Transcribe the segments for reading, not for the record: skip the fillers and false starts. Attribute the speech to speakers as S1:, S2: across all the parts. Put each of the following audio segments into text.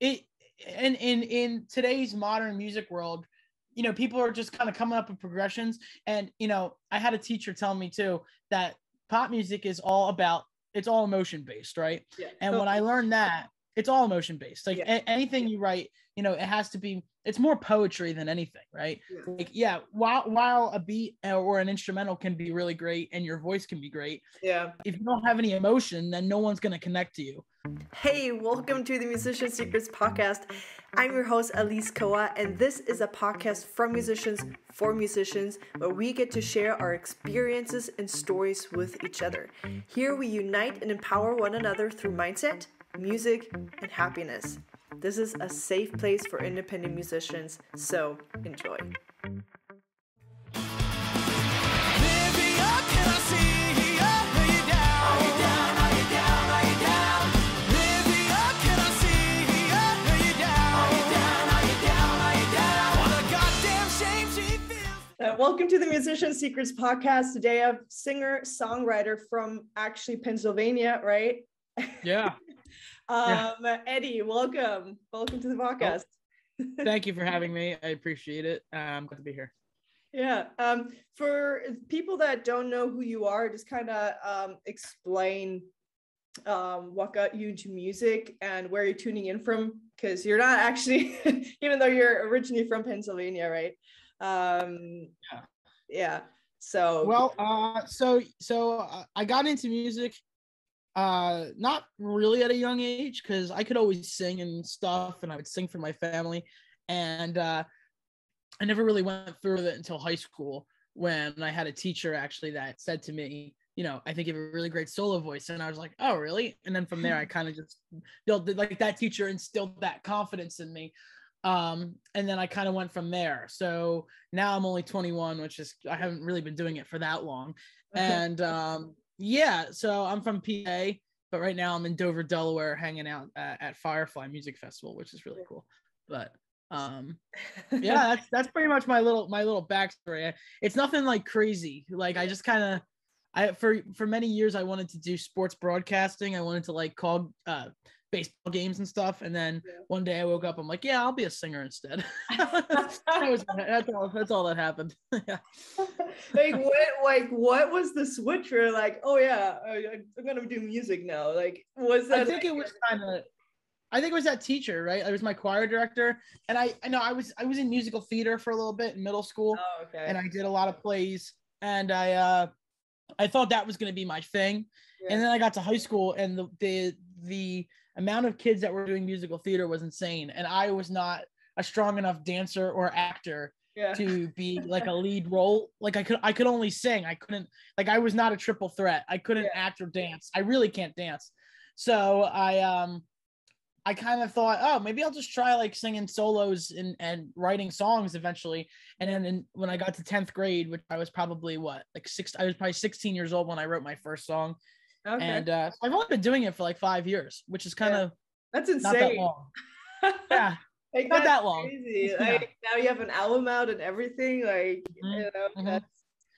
S1: it and in today's modern music world, people are just kind of coming up with progressions. And, I had a teacher tell me too that pop music is it's all emotion based, right?
S2: Yeah,
S1: and when I learned that, it's all emotion based. Like anything you write, it has to be, it's more poetry than anything, right? Like, while a beat or an instrumental can be really great and your voice can be great, if you don't have any emotion, then no one's going to connect to you.
S2: Hey, welcome to the Musician Secrets podcast. I'm your host, Alise Koa, and this is a podcast from musicians for musicians where we get to share our experiences and stories with each other. Here we unite and empower one another through mindset, music, and happiness. This is a safe place for independent musicians, so enjoy. Welcome to the Musician Secrets podcast. Today I have singer-songwriter from actually Pennsylvania, right?
S1: Yeah.
S2: Eddie, welcome. Welcome to the podcast.
S1: Thank you for having me. I appreciate it. I'm glad to be here.
S2: Yeah. For people that don't know who you are, just kind of explain what got you into music and where you're tuning in from, because you're not actually, even though you're originally from Pennsylvania, right? So
S1: I got into music not really at a young age, because I could always sing and stuff, and I would sing for my family, and I never really went through it until high school, when I had a teacher actually that said to me, I think you have a really great solo voice. And I was like, oh, really? And then from there, I kind of just built, like, that teacher instilled that confidence in me. And then I kind of went from there. So now I'm only 21, which is, I haven't really been doing it for that long. And so I'm from PA, but right now I'm in Dover, Delaware, hanging out at Firefly Music Festival, which is really cool. But that's pretty much my little backstory. It's nothing like crazy. Like, I just kind of, for many years I wanted to do sports broadcasting. I wanted to like call baseball games and stuff, and then one day I woke up, I'm like, yeah, I'll be a singer instead. that's all that happened. Yeah.
S2: What was the switch where like, oh yeah, I'm gonna do music now? Like, was that?
S1: I think it was that teacher, right? I was my choir director, and I know I was in musical theater for a little bit in middle school.
S2: Oh, okay.
S1: And I did a lot of plays, and I thought that was going to be my thing. And then I got to high school, and the amount of kids that were doing musical theater was insane, and I was not a strong enough dancer or actor to be like a lead role. Like, I could only sing. I couldn't, like, I was not a triple threat. I couldn't act or dance. I really can't dance. So I kind of thought, oh, maybe I'll just try like singing solos and writing songs eventually. And then when I got to 10th grade, which I was probably I was probably 16 years old when I wrote my first song. Okay. And so I've only been doing it for like 5 years, which is kind of,
S2: that's insane.
S1: Not that long. Yeah.
S2: Like, not that long. Crazy. Like, now you have an album out and everything. Like,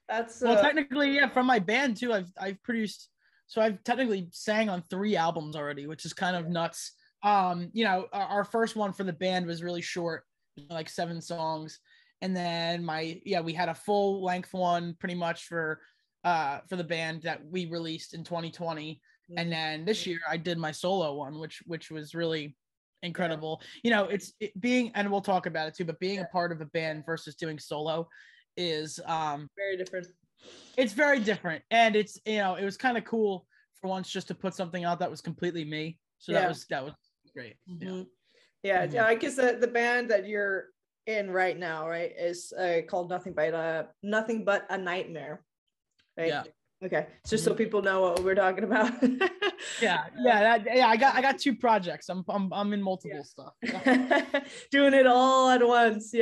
S2: that's
S1: well, technically, from my band too. I've produced, so I've technically sang on 3 albums already, which is kind of nuts. Our first one for the band was really short, like 7 songs. And then we had a full length one pretty much for the band that we released in 2020. And then this year I did my solo one, which was really incredible. It's being, and we'll talk about it too, but being a part of a band versus doing solo is
S2: very different.
S1: It's very different. And it's, it was kind of cool for once just to put something out that was completely me. So that was great.
S2: Mm-hmm. I guess the band that you're in right now, right, is called Nothing But a Nightmare, right? Yeah. Okay, just so people know what we're talking about.
S1: I got 2 projects. I'm in multiple stuff.
S2: Doing it all at once. So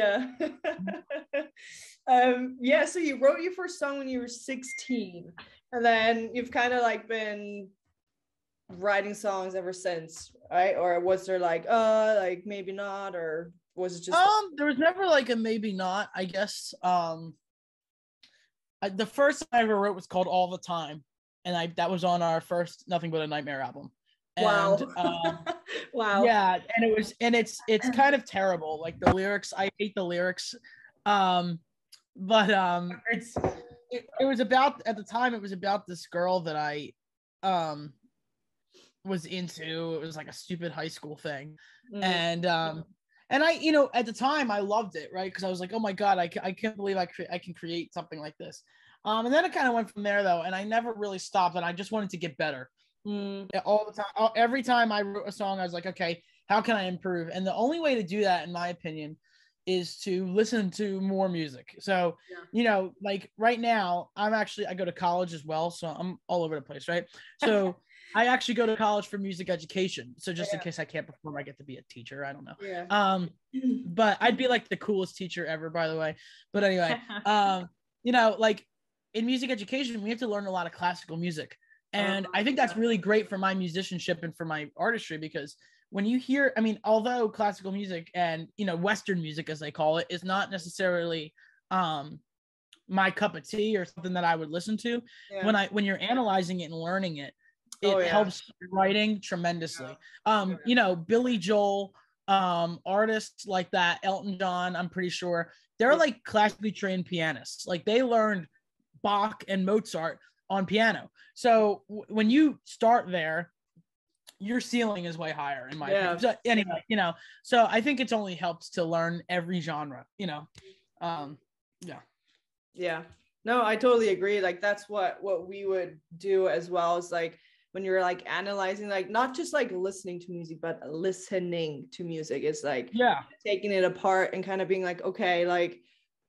S2: you wrote your first song when you were 16, and then you've kind of like been writing songs ever since, right? Or was there like maybe not, or was it just
S1: there was never like a maybe not, I guess. The first song I ever wrote was called All the Time, and that was on our first Nothing But a Nightmare album. And
S2: Wow. Wow.
S1: yeah, and it's kind of terrible. Like the lyrics, I hate the lyrics. But it was about, at the time it was about this girl that I um was into. It was like a stupid high school thing. And I, at the time I loved it, right? Because I was like, oh my God, I can't believe I can create something like this. And then it kind of went from there though, and I never really stopped, and I just wanted to get better. All the time. Every time I wrote a song, I was like, okay, how can I improve? And the only way to do that, in my opinion, is to listen to more music. So, like right now, I go to college as well. So I'm all over the place, right? So I actually go to college for music education. So just in case I can't perform, I get to be a teacher. I don't know.
S2: Yeah.
S1: But I'd be like the coolest teacher ever, by the way. But anyway, like in music education, we have to learn a lot of classical music. And I think that's really great for my musicianship and for my artistry, because when you hear, I mean, although classical music and, Western music, as they call it, is not necessarily my cup of tea or something that I would listen to, when you're analyzing it and learning it, it helps writing tremendously. Billy Joel, artists like that, Elton John, I'm pretty sure they're like classically trained pianists. Like they learned Bach and Mozart on piano. So when you start there, your ceiling is way higher, in my opinion. So anyway, so I think it's only helps to learn every genre,
S2: Yeah. No, I totally agree. Like that's what we would do as well, is like when you're like analyzing, like not just like listening to music, but listening to music. It's like taking it apart and kind of being like, okay, like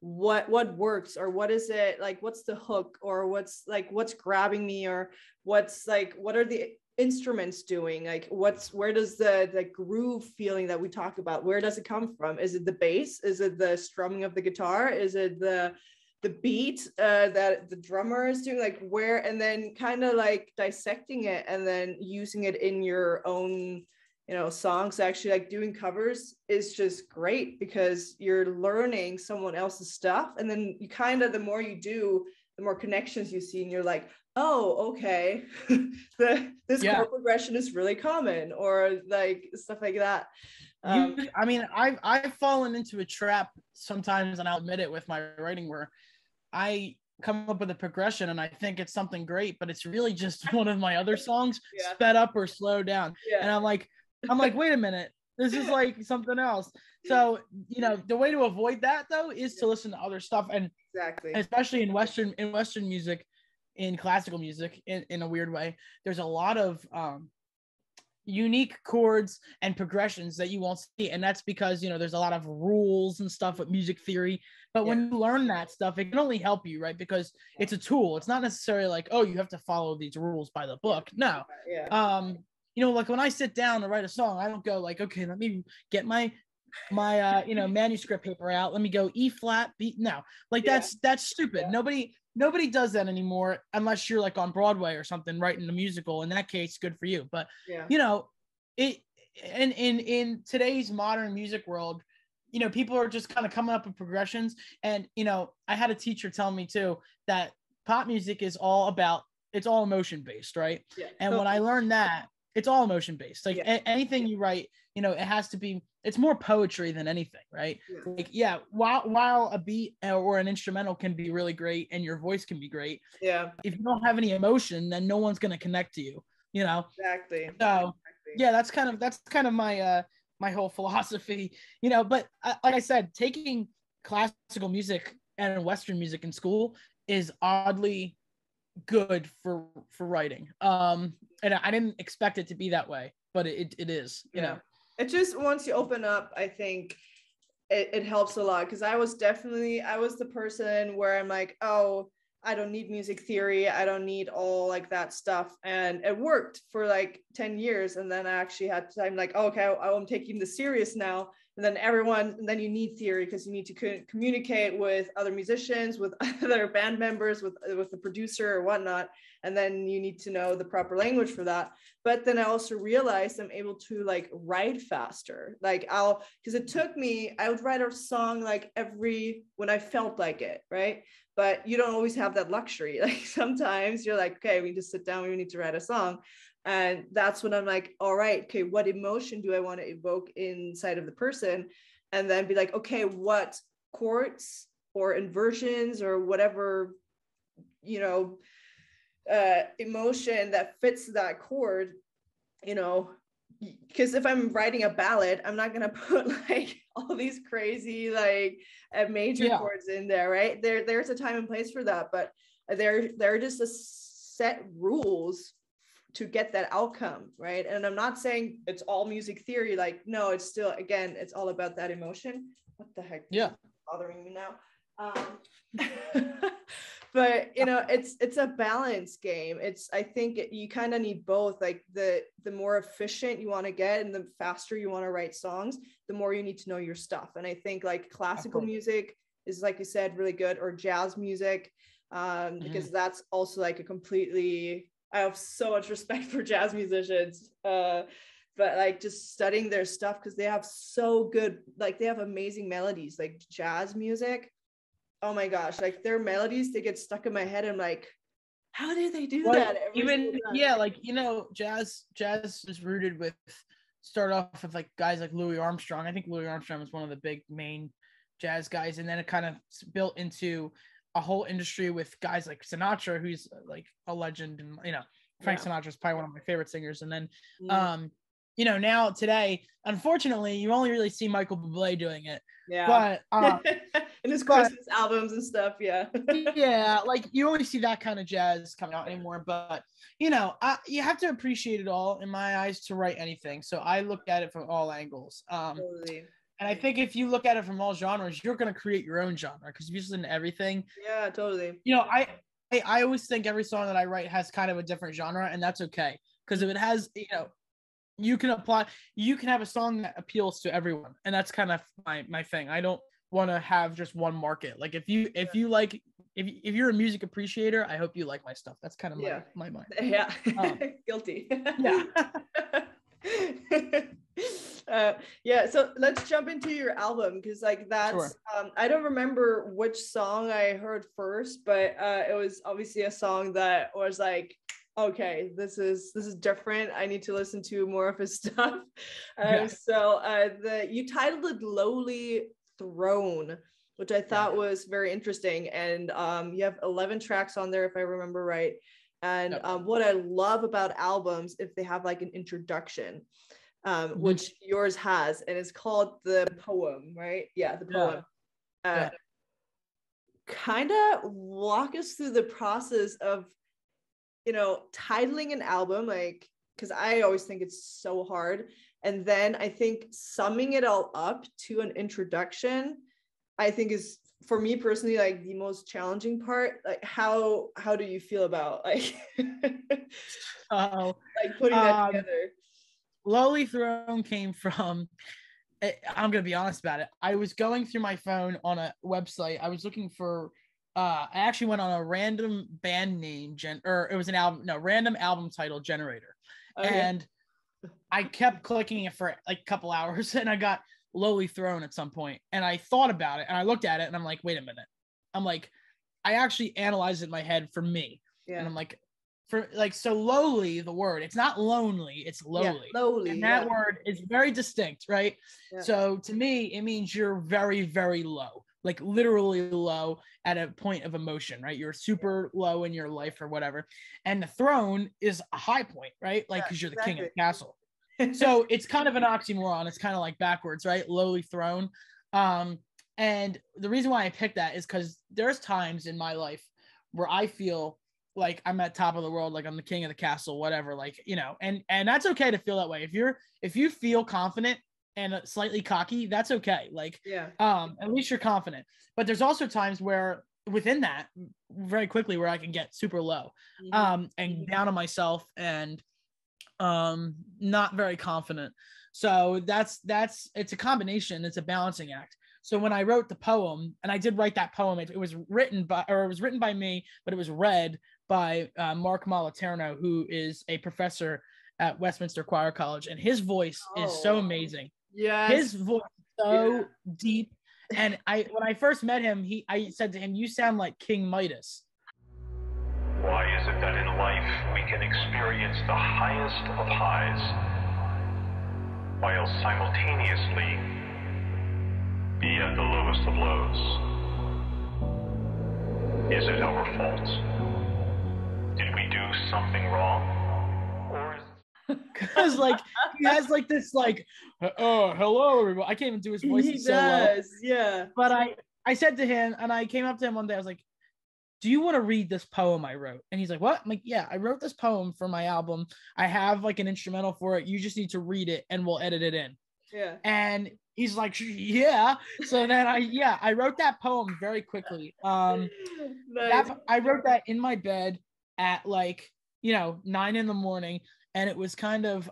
S2: what works, or what is it, like what's the hook, or what's grabbing me, or what's like, what are the instruments doing, like where does the groove feeling that we talk about, where does it come from? Is it the bass? Is it the strumming of the guitar? Is it the beat that the drummer is doing, like where? And then kind of like dissecting it and then using it in your own songs. Actually, like doing covers is just great because you're learning someone else's stuff, and then you kind of, the more you do, the more connections you see, and you're like, oh, okay, this chord progression is really common, or like stuff like that.
S1: I mean, I've fallen into a trap sometimes, and I'll admit it, with my writing, where I come up with a progression and I think it's something great, but it's really just one of my other songs sped up or slowed down. And I'm like, wait a minute, this is like something else. So, the way to avoid that though is to listen to other stuff. And especially in Western music, in classical music, in a weird way, there's a lot of unique chords and progressions that you won't see. And that's because, there's a lot of rules and stuff with music theory. But when you learn that stuff, it can only help you, right? Because it's a tool. It's not necessarily like, oh, you have to follow these rules by the book. No. Like when I sit down to write a song, I don't go like, okay, let me get my manuscript paper out. Let me go E flat, B. No, like that's stupid. Nobody does that anymore, unless you're like on Broadway or something, writing a musical. In that case, good for you. But it in today's modern music world, people are just kind of coming up with progressions. And I had a teacher tell me too that pop music is all emotion based, right? And when I learned that, it's all emotion based. Like anything you write, it has to be, it's more poetry than anything, right? Like, while a beat or an instrumental can be really great and your voice can be great, if you don't have any emotion, then no one's going to connect to you,
S2: Exactly.
S1: So that's kind of my my whole philosophy, but like I said, taking classical music and Western music in school is oddly good for writing. And I didn't expect it to be that way, but it is,
S2: It just, once you open up, I think it helps a lot. Because I was the person where I'm like, oh, I don't need music theory, I don't need all like that stuff, and it worked for like 10 years. And then I actually had time, like, oh, okay, I'm taking this serious now. And then you need theory, because you need to communicate with other musicians, with other band members, with the producer or whatnot. And then you need to know the proper language for that. But then I also realized I'm able to like write faster. Like because it took me, I would write a song like when I felt like it, right? But you don't always have that luxury. Like sometimes you're like, okay, we just sit down, we need to write a song. And that's when I'm like, all right, okay, what emotion do I want to evoke inside of the person? And then be like, okay, what chords or inversions or whatever, you know, emotion that fits that chord, you know, because if I'm writing a ballad, I'm not gonna put like all these crazy like major chords in there, right? There's a time and place for that, but they're just a set rules to get that outcome, right? And I'm not saying it's all music theory, like no, it's still, again, it's all about that emotion. What the heck?
S1: Yeah,
S2: bothering me now. But you know, it's a balance game. I think you kind of need both. Like the more efficient you want to get and the faster you want to write songs, the more you need to know your stuff. And I think like classical music is, like you said, really good, or jazz music, because that's also like a completely, I have so much respect for jazz musicians, but like just studying their stuff, because they have so good, like they have amazing melodies. Like jazz music, oh my gosh, like their melodies, they get stuck in my head. I'm like, how do they do that?
S1: Like, you know, jazz is rooted with, start off with like guys like Louis Armstrong. I think Louis Armstrong was one of the big main jazz guys, and then it kind of built into a whole industry with guys like Sinatra, who's like a legend, and you know, Frank Sinatra is probably one of my favorite singers. And then you know, now today, unfortunately, you only really see Michael Bublé doing it.
S2: But in his Christmas albums and stuff.
S1: Like you only see that kind of jazz coming out anymore. But you know, you have to appreciate it all in my eyes to write anything. So I look at it from all angles.
S2: Totally.
S1: And I think if you look at it from all genres, you're going to create your own genre, because if you listen to everything.
S2: Yeah, totally.
S1: You know, I always think every song that I write has kind of a different genre, and that's okay. Because if it has, you know, you can have a song that appeals to everyone, and that's kind of my thing. I don't want to have just one market. Like if you're a music appreciator, I hope you like my stuff. That's kind of my mind.
S2: Yeah. Guilty. So let's jump into your album, because like that's I don't remember which song I heard first, but it was obviously a song that was like, okay, this is different. I need to listen to more of his stuff. So you titled it Lowly Throne, which I thought was very interesting. And you have 11 tracks on there, if I remember right. And what I love about albums, if they have like an introduction, which yours has, and it's called The Poem, right? Yeah, The Poem. Kind of walk us through the process of, you know, titling an album, like, because I always think it's so hard. And then I think summing it all up to an introduction, I think is, for me personally, like the most challenging part. Like how do you feel about like like putting that together?
S1: Lowly Throne came from, I'm gonna be honest about it, I was going through my phone on a website. I was looking for I actually went on a random band name it was random album title generator. And I kept clicking it for like a couple hours, and I got Lowly Throne at some point, and I thought about it, and I looked at it, and I'm like, wait a minute. I'm like, I actually analyzed it in my head for me. And I'm like, so lowly, the word, it's not lonely, it's lowly.
S2: Lowly.
S1: And that word is very distinct, right? So to me, it means you're very, very low, like literally low at a point of emotion, right? You're super low in your life or whatever. And the throne is a high point, right? Like, because you're the king of the castle. So it's kind of an oxymoron. It's kind of like backwards, right? Lowly throne. And the reason why I picked that is because there's times in my life where I feel like I'm at top of the world, like I'm the king of the castle, whatever, like, you know, and that's okay to feel that way. If you feel confident and slightly cocky, that's okay. Like, at least you're confident. But there's also times where within that, very quickly, where I can get super low, and down on myself, and not very confident. So that's it's a combination. It's a balancing act. So when I wrote the poem, and I did write that poem, it was written by me, but it was read by Mark Moliterno, who is a professor at Westminster Choir College, and his voice is so amazing. His voice is so deep. And when I first met him, I said to him, "You sound like King Midas."
S3: Why is it that in life we can experience the highest of highs while simultaneously be at the lowest of lows? Is it our fault? Did we do something wrong? Or is
S1: Because like he has like this like, oh, hello everybody. I can't even do his voice.
S2: He
S1: It's so low.
S2: does, yeah.
S1: But I said to him, and I came up to him one day, I was like, do you want to read this poem I wrote? And he's like, what? I'm like, yeah, I wrote this poem for my album. I have like an instrumental for it. You just need to read it and we'll edit it in.
S2: Yeah.
S1: And he's like, yeah. So then I wrote that poem very quickly.
S2: Nice.
S1: I wrote that in my bed at like, 9 a.m. And it was kind of,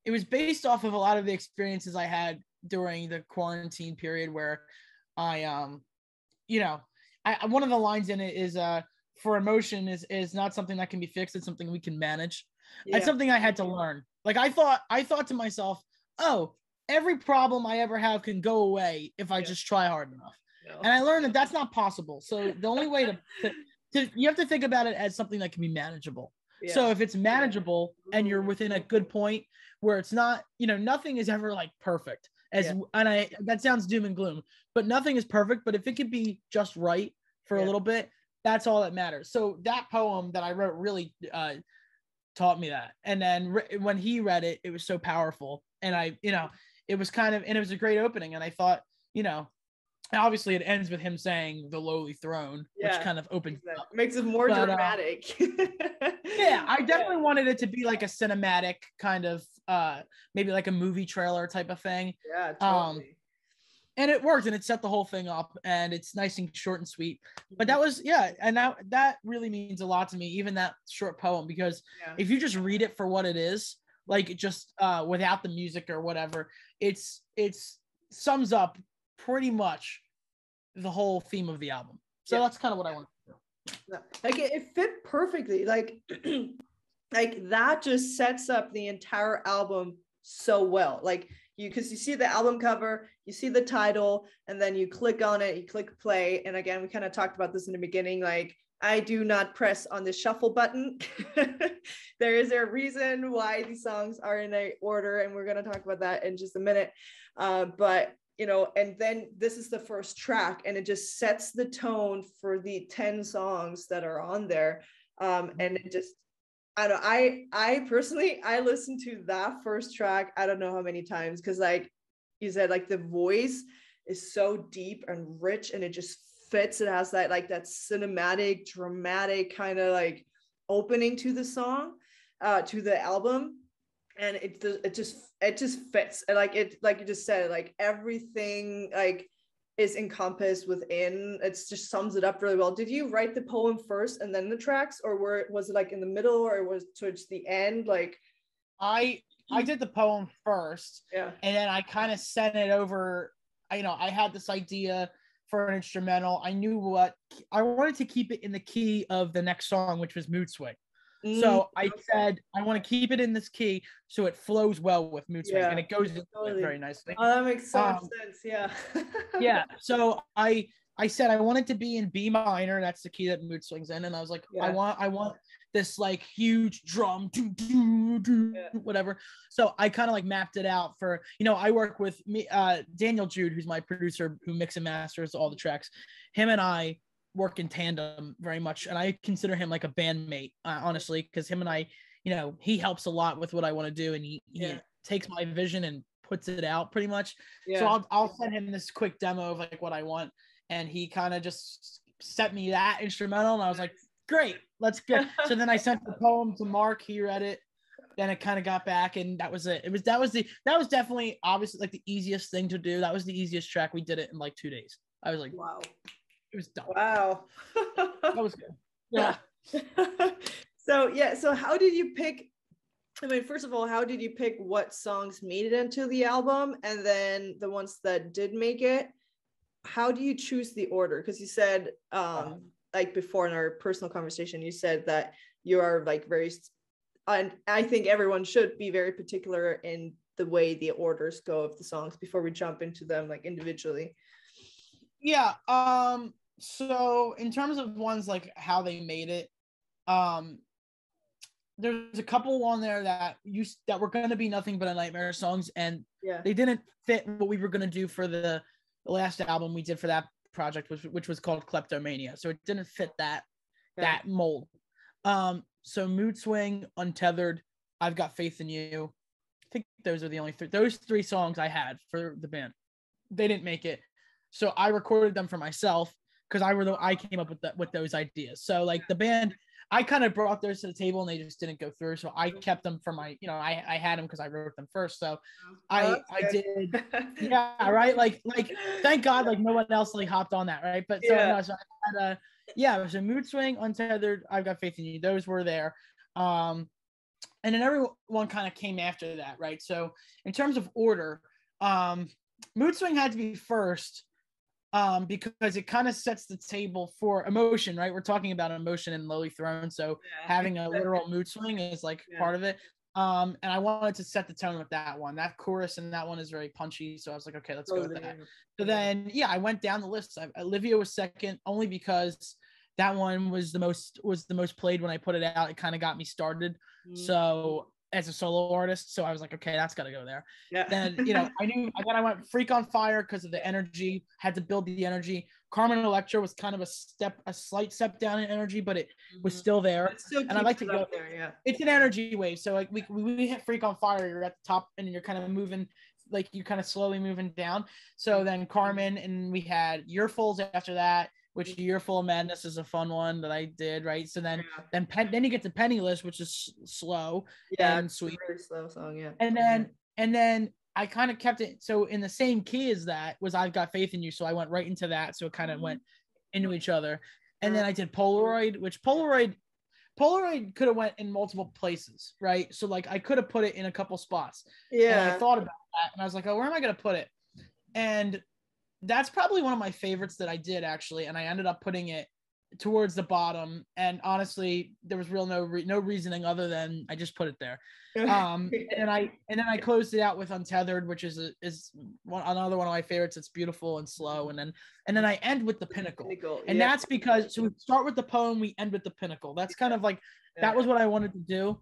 S1: it was based off of a lot of the experiences I had during the quarantine period where I, one of the lines in it is, for emotion is not something that can be fixed. It's something we can manage.
S2: Yeah.
S1: It's something I had to learn. Like I thought to myself, oh, every problem I ever have can go away if I just try hard enough.
S2: No.
S1: And I learned that that's not possible. So the only way to you have to think about it as something that can be manageable.
S2: Yeah.
S1: So if it's manageable and you're within a good point where it's not, nothing is ever like perfect and that sounds doom and gloom, but nothing is perfect. But if it could be just right for a little bit, that's all that matters. So that poem that I wrote really taught me that. And then when he read it, it was so powerful. And it was and it was a great opening. And I thought, obviously it ends with him saying the lowly throne, which kind of opens it up.
S2: Makes it more dramatic.
S1: Yeah, I definitely wanted it to be like a cinematic kind of maybe like a movie trailer type of thing.
S2: Yeah, totally.
S1: And it worked, and it set the whole thing up, and it's nice and short and sweet. But that was, and that really means a lot to me, even that short poem, because if you just read it for what it is, like just without the music or whatever, it's sums up pretty much the whole theme of the album. So that's kind of what I want to do.
S2: Like it fit perfectly. Like like that just sets up the entire album so well. Like because you see the album cover, you see the title, and then you click on it, you click play. And again, we kind of talked about this in the beginning, like I do not press on the shuffle button. There is a reason why these songs are in a order, and we're going to talk about that in just a minute. But and then this is the first track, and it just sets the tone for the 10 songs that are on there. And it just, I don't know, I personally, I listened to that first track, I don't know how many times, because like you said, like the voice is so deep and rich, and it just fits. It has that like that cinematic, dramatic kind of like opening to the song, to the album. And it just fits. And like you just said, like everything like is encompassed within. It just sums it up really well. Did you write the poem first and then the tracks, or was it like in the middle, or was it towards the end? Like
S1: I did the poem first, and then I kind of sent it over. I had this idea for an instrumental. I knew what I wanted to keep it in the key of the next song, which was Mood Swing. So I said, I want to keep it in this key so it flows well with Mood Swing, and it goes into it very nicely.
S2: Oh, that makes so much sense. Yeah.
S1: Yeah. So I said I want it to be in B minor. That's the key that Mood Swing's in. And I was like, I want this like huge drum, whatever. So I kind of like mapped it out for, I work with Daniel Jude, who's my producer who mix and masters all the tracks. Him and I work in tandem very much, and I consider him like a bandmate, honestly, because him and I, he helps a lot with what I want to do, and he takes my vision and puts it out pretty much. So I'll send him this quick demo of like what I want, and he kind of just sent me that instrumental, and I was like, great, let's go. So then I sent the poem to Mark, he read it, then it kind of got back, and that was it. That was definitely obviously like the easiest thing to do. That was the easiest track. We did it in like 2 days. I was like,
S2: wow.
S1: It was done.
S2: Wow.
S1: That was good. Yeah.
S2: So how did you pick, first of all, how did you pick what songs made it into the album, and then the ones that did make it? How do you choose the order? Because you said like before in our personal conversation, you said that you are like very, and I think everyone should be very particular in the way the orders go of the songs before we jump into them like individually.
S1: Yeah. So in terms of ones like how they made it, there's a couple on there that were going to be nothing but a nightmare songs, and they didn't fit what we were going to do for the last album we did for that project, which was called Kleptomania. So it didn't fit that mold. So Mood Swing, Untethered, I've Got Faith in You. I think those are the only those three songs I had for the band. They didn't make it, so I recorded them for myself because I came up with those ideas. So like the band, I kind of brought those to the table and they just didn't go through. So I kept them for my, I had them because I wrote them first. So I did, yeah, right. Like thank God, like no one else like hopped on that, right? But so I had so Mood Swing, Untethered, I've Got Faith in You. Those were there. And then everyone kind of came after that, right? So in terms of order, Mood Swing had to be first. Because it kind of sets the table for emotion, right? We're talking about emotion in Lowly Throne, so having a literal mood swing is like part of it. And I wanted to set the tone with that one. That chorus and that one is very punchy, so I was like, okay, let's go with that. So then, I went down the list. Olivia was second, only because that one was the most played when I put it out. It kind of got me started. So as a solo artist, so I was like, okay, that's got to go there. Then I went Freak on Fire because of the energy. Had to build the energy. Carmen Electra was kind of a slight step down in energy, but it was still there. And I like to go there. It's an energy wave. So like we hit Freak on Fire, you're at the top and you're kind of moving, like you kind of slowly moving down. So then Carmen, and we had Earfuls after that, which Earful of Madness is a fun one that I did, right? So then you get to Penniless, which is slow and sweet.
S2: Very slow song,
S1: And then I kind of kept it so in the same key as that was I've Got Faith in You, so I went right into that, so it kind of went into each other. And then I did Polaroid, which Polaroid could have went in multiple places, right? So like I could have put it in a couple spots. And I thought about that, and I was like, oh, where am I going to put it? And that's probably one of my favorites that I did actually, and I ended up putting it towards the bottom. And honestly, there was no reasoning other than I just put it there. And then I closed it out with Untethered, which is another one of my favorites. It's beautiful and slow, and then I end with the Pinnacle. And that's because we start with the poem, we end with the Pinnacle. That's kind of like that was what I wanted to do.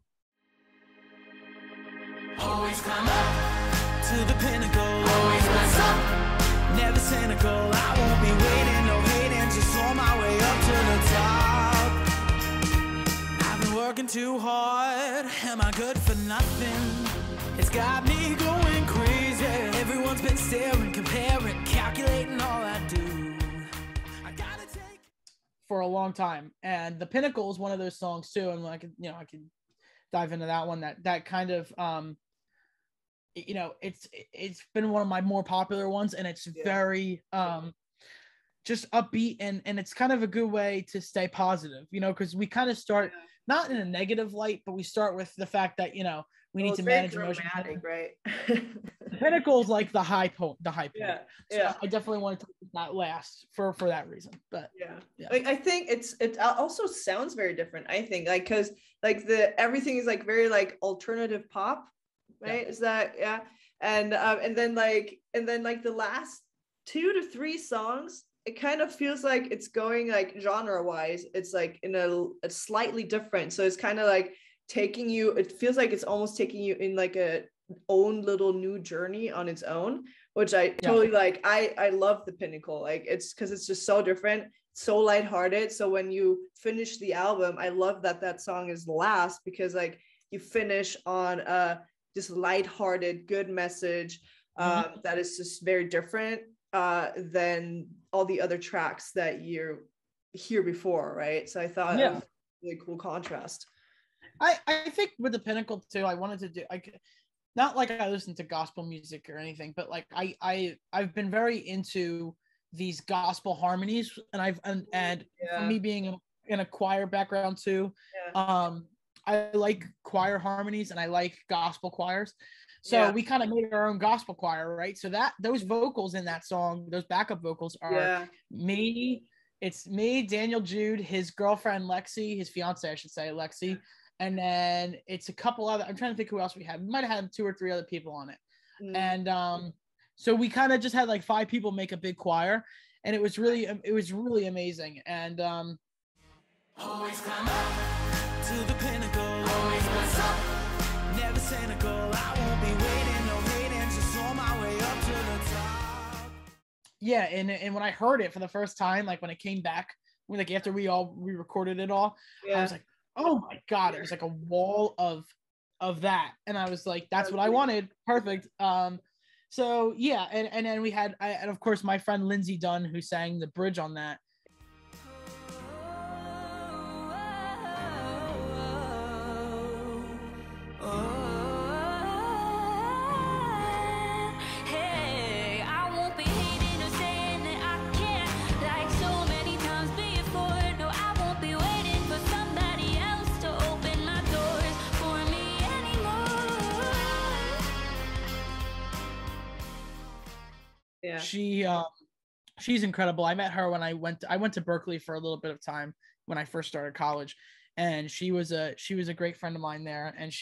S1: Always come up to the pinnacle, always mess up. Never cynical, I won't be waiting, no hating, just on my way up to the top. I've been working too hard, am I good for nothing? It's got me going crazy. Everyone's been staring, comparing, calculating all I do. I gotta take for a long time, and the Pinnacle is one of those songs too. And I could dive into that one. That kind of it's been one of my more popular ones, and it's very just upbeat, and it's kind of a good way to stay positive, because we kind of start not in a negative light, but we start with the fact that we need to manage emotions,
S2: right?
S1: The Pinnacle is like the high point. So I definitely want to take that last for that reason. But
S2: like I think it also sounds very different. I think like because like everything is like very like alternative pop. Right? Is that and then the last 2 to 3 songs, it kind of feels like it's going like genre wise, it's like in a slightly different. So it's kind of like taking you. It feels like it's almost taking you in like a own little new journey on its own, which I totally like. I love the Pinnacle. Like it's because it's just so different, so lighthearted. So when you finish the album, I love that song is last because like you finish on this lighthearted, good message that is just very different than all the other tracks that you hear before, right? So I thought it was a really cool contrast.
S1: I think with the Pinnacle too, I wanted to do not like I listen to gospel music or anything, but like I've been very into these gospel harmonies, and for me being in a choir background too, I like choir harmonies and I like gospel choirs. So we kind of made our own gospel choir, right? So those vocals in that song, those backup vocals are me. It's me, Daniel Jude, his girlfriend Lexi, his fiance, I should say, Lexi. And then it's a couple other, I'm trying to think who else we had. We might have had 2 or 3 other people on it. And so we kind of just had like 5 people make a big choir. and it was really amazing. And
S4: always climb up to the pinnacle, always what's up, never cynical. I won't be waiting, no hating, just on my way up to the top.
S1: Yeah, and when I heard it for the first time, like when it came back, when like after we recorded it all, I was like, oh my god, it was like a wall of that, and I was like, that's what I wanted. Perfect. So yeah, and then we had and of course my friend Lindsay Dunn, who sang the bridge on that.
S2: Yeah.
S1: She's incredible. I met her when I went to Berkeley for a little bit of time when I first started college, and she was a great friend of mine there. And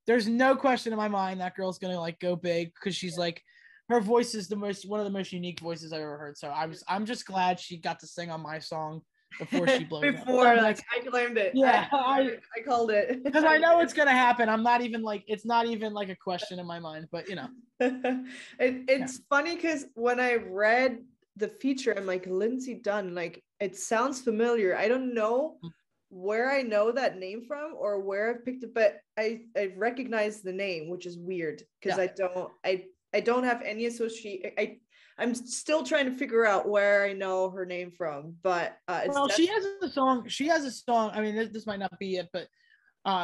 S1: there's no question in my mind that girl's gonna like go big, because she's like, her voice is one of the most unique voices I've ever heard. So I'm just glad she got to sing on my song before she blows up.
S2: Like I claimed it.
S1: Yeah,
S2: I called it
S1: because I know it's gonna happen. I'm not even like, it's not even like a question in my mind, but you know.
S2: It's funny because when I read the feature, I'm like, Lindsay Dunn, like it sounds familiar. I don't know where I know that name from or where I've picked it, but I recognize the name, which is weird because I don't have any association. I'm still trying to figure out where I know her name from, but
S1: she has a song. I mean, this might not be it, but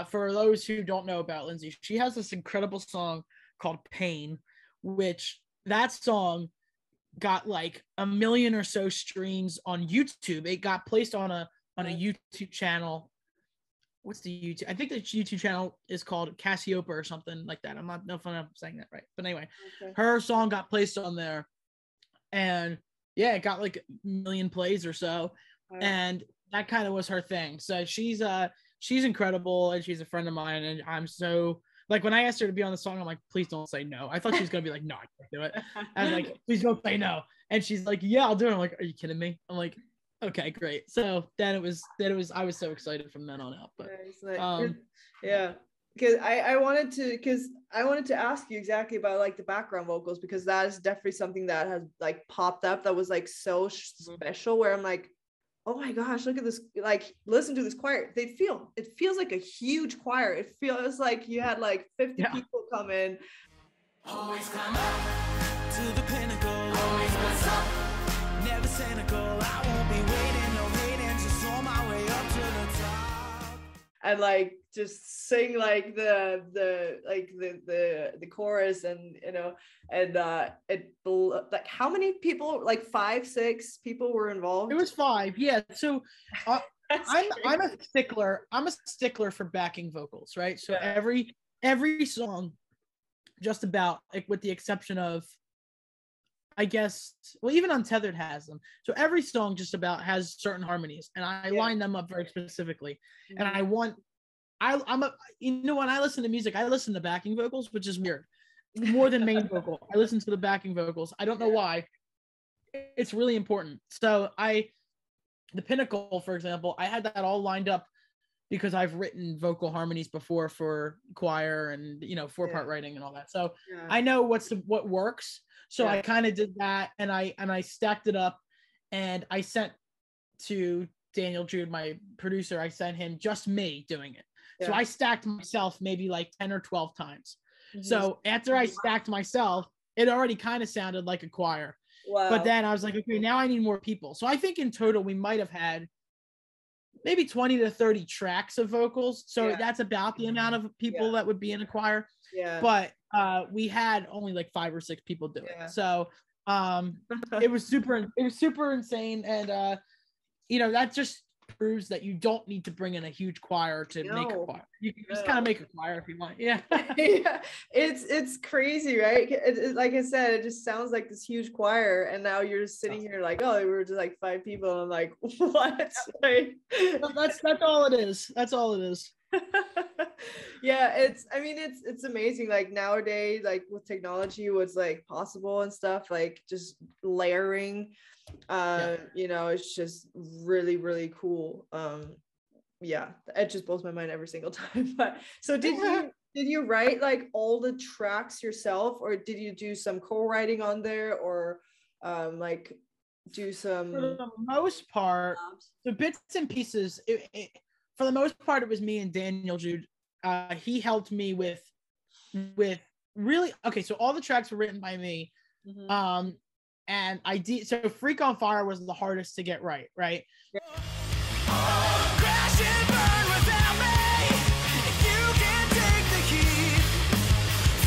S1: for those who don't know about Lindsay, she has this incredible song called Pain, which that song got like 1 million or so streams on YouTube. It got placed on a YouTube channel. What's the YouTube? I think the YouTube channel is called Cassiopeia or something like that. I'm not no fun. I'm saying that right, but anyway, her song got placed on there, and yeah, it got like 1 million plays or so, and that kind of was her thing. So she's incredible, and she's a friend of mine, and I'm so like, when I asked her to be on the song, I'm like, please don't say no. I thought she was gonna be like, no, I can't do it. I was like, please don't say no. And she's like, yeah, I'll do it. I'm like, are you kidding me? I'm like, okay, great. So then it was I was so excited from then on out. But
S2: yeah, because I wanted to ask you exactly about like the background vocals, because that is definitely something that has like popped up that was like so special, where I'm like, oh my gosh, look at this, like listen to this choir. It feels like a huge choir. It feels like you had like 50 people come in.
S4: Always climb up to the pinnacle, always what's up, never cynical. I won't be waiting, no hating, just on my way up to the top.
S2: And like just sing like the chorus, and you know, and like how many people, like 5, 6 people were involved?
S1: It was 5, yeah. So I'm a stickler for backing vocals, right? So every song, just about, like with the exception of, I guess, well, even Untethered has them. So every song just about has certain harmonies, and I line them up very specifically. And when I listen to music, I listen to backing vocals, which is weird, more than main vocal. I listen to the backing vocals. I don't know why. It's really important. So the Pinnacle, for example, I had that all lined up because I've written vocal harmonies before for choir and, you know, 4-part writing and all that. So I know what works. So I kind of did that, and I stacked it up, and I sent to Daniel Jude, my producer, I sent him just me doing it. So I stacked myself maybe like 10 or 12 times. So after I stacked myself, it already kind of sounded like a choir.
S2: Wow.
S1: But then I was like, okay, now I need more people. So I think in total we might have had maybe 20 to 30 tracks of vocals. So that's about the amount of people that would be in a choir. But we had only like 5 or 6 people do it. So it was super insane. And you know, that just proves that you don't need to bring in a huge choir to make a choir. You can just kind of make a choir if you want.
S2: It's crazy, right? Like I said, it just sounds like this huge choir, and now you're just sitting here like, oh, we were just like 5 people, and I'm like, what? Like,
S1: that's all it is. That's all it is.
S2: Yeah, it's amazing, like nowadays, like with technology, what's like possible and stuff, like just layering, it's just really, really cool. Yeah, it just blows my mind every single time. But so did you write like all the tracks yourself, or did you do some co-writing on there, or like do some?
S1: For the most part, the bits and pieces, for the most part, it was me and Daniel Jude. He helped me with really, okay, so all the tracks were written by me. And I did, so Freak on Fire was the hardest to get right.
S2: Yeah.
S4: Crash and burn without me. You can take the key.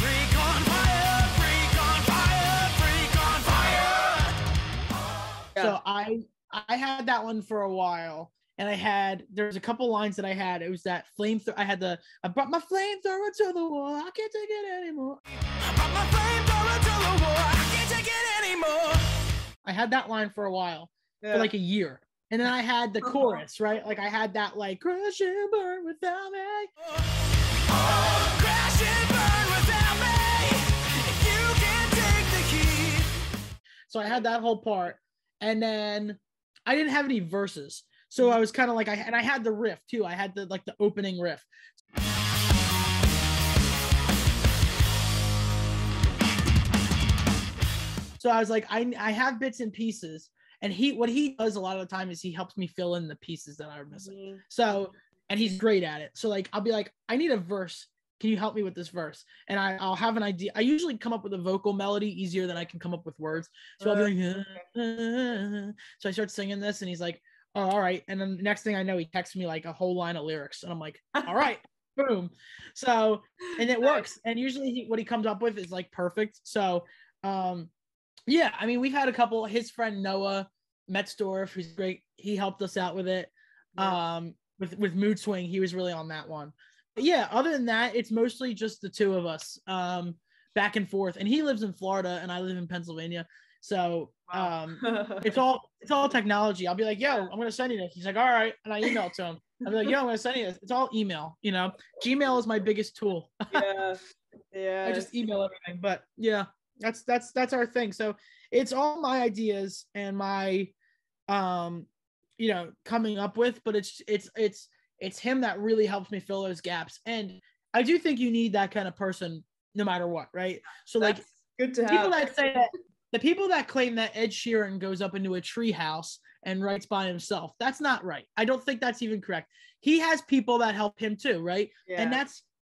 S4: Freak on fire, freak on fire, freak on fire.
S1: So I had that one for a while, and there was a couple lines that I had. It was that flamethrower. I brought my flamethrower to the wall. I can't take it anymore.
S4: I brought my flamethrower to the wall. I can't take it anymore.
S1: I had that line for a while, for like a year. And then I had the chorus, right? Like I had that like crash and burn without me.
S4: Crash and burn without me. You can take the key.
S1: So I had that whole part, and then I didn't have any verses. So I was kind of like, I had the riff too. I had the opening riff. So I was like, I have bits and pieces, and what he does a lot of the time is he helps me fill in the pieces that are missing. So, and he's great at it. So like, I'll be like, I need a verse. Can you help me with this verse? And I'll have an idea. I usually come up with a vocal melody easier than I can come up with words. So I'll be like, so I start singing this, and he's like, oh, all right. And then the next thing I know, he texts me like a whole line of lyrics, and I'm like, all right, boom. So, and it works. And usually what he comes up with is like perfect. So, yeah, I mean, we've had a couple. His friend Noah Metzdorf, who's great, he helped us out with it. With Mood Swing, he was really on that one. But yeah, other than that, it's mostly just the two of us, back and forth. And he lives in Florida, and I live in Pennsylvania. So it's all technology. I'll be like, yo, I'm gonna send you this. He's like, all right, and I email to him. I'll be like, yo, I'm gonna send you this. It's all email. Gmail is my biggest tool.
S2: Yeah.
S1: I just email everything. But yeah. That's our thing. So it's all my ideas and my coming up with, but it's him that really helps me fill those gaps. And I do think you need that kind of person no matter what, right? So that's like
S2: good to
S1: people
S2: have.
S1: that say that, the people that claim that Ed Sheeran goes up into a tree house and writes by himself, that's not right. I don't think that's even correct. He has people that help him too, right?
S2: Yeah.
S1: And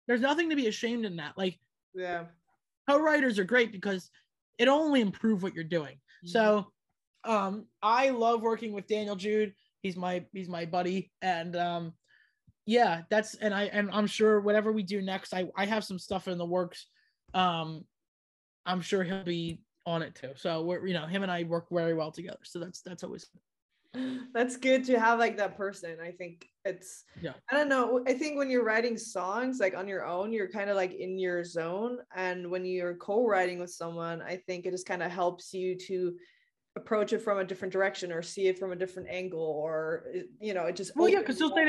S1: there's nothing to be ashamed in that. Like,
S2: yeah,
S1: co-writers are great because it only improve what you're doing. So I love working with Daniel Jude. He's my buddy. And yeah, I'm sure whatever we do next, I have some stuff in the works. I'm sure he'll be on it too. So we're, him and I work very well together. So that's always good.
S2: That's good to have like that person. I think it's, I don't know. I think when you're writing songs like on your own, you're kind of like in your zone. And when you're co-writing with someone, I think it just kind of helps you to approach it from a different direction or see it from a different angle, or, it just.
S1: Well, yeah, because he'll say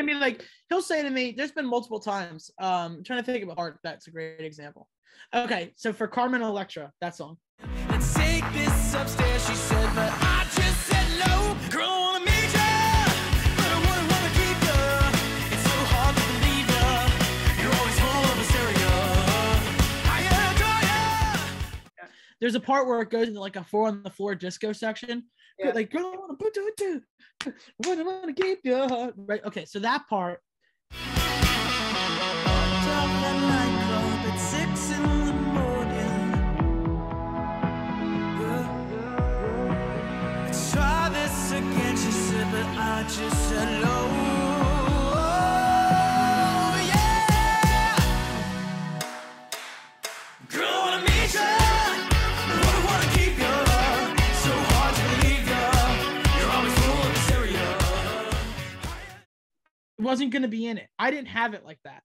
S1: to me, there's been multiple times. I'm trying to think of a part. That's a great example. Okay. So for Carmen Electra, that song.
S4: Let's take this upstairs, she said, but I just said no. Girl, I wanna meet ya, but I wouldn't wanna keep ya. It's so hard to believe ya. You're always full of hysteria. I adore ya.
S1: There's a part where it goes into like a 4 on the floor disco section. Yeah. Like, girl, I wanna put you too. I wouldn't wanna keep ya. Right. Okay. So that part.
S4: I just said no. Yeah. Girl, I wanna meet ya, but I wanna keep ya. So hard to believe ya. You're always full of hysteria.
S1: It wasn't gonna be in it. I didn't have it like that.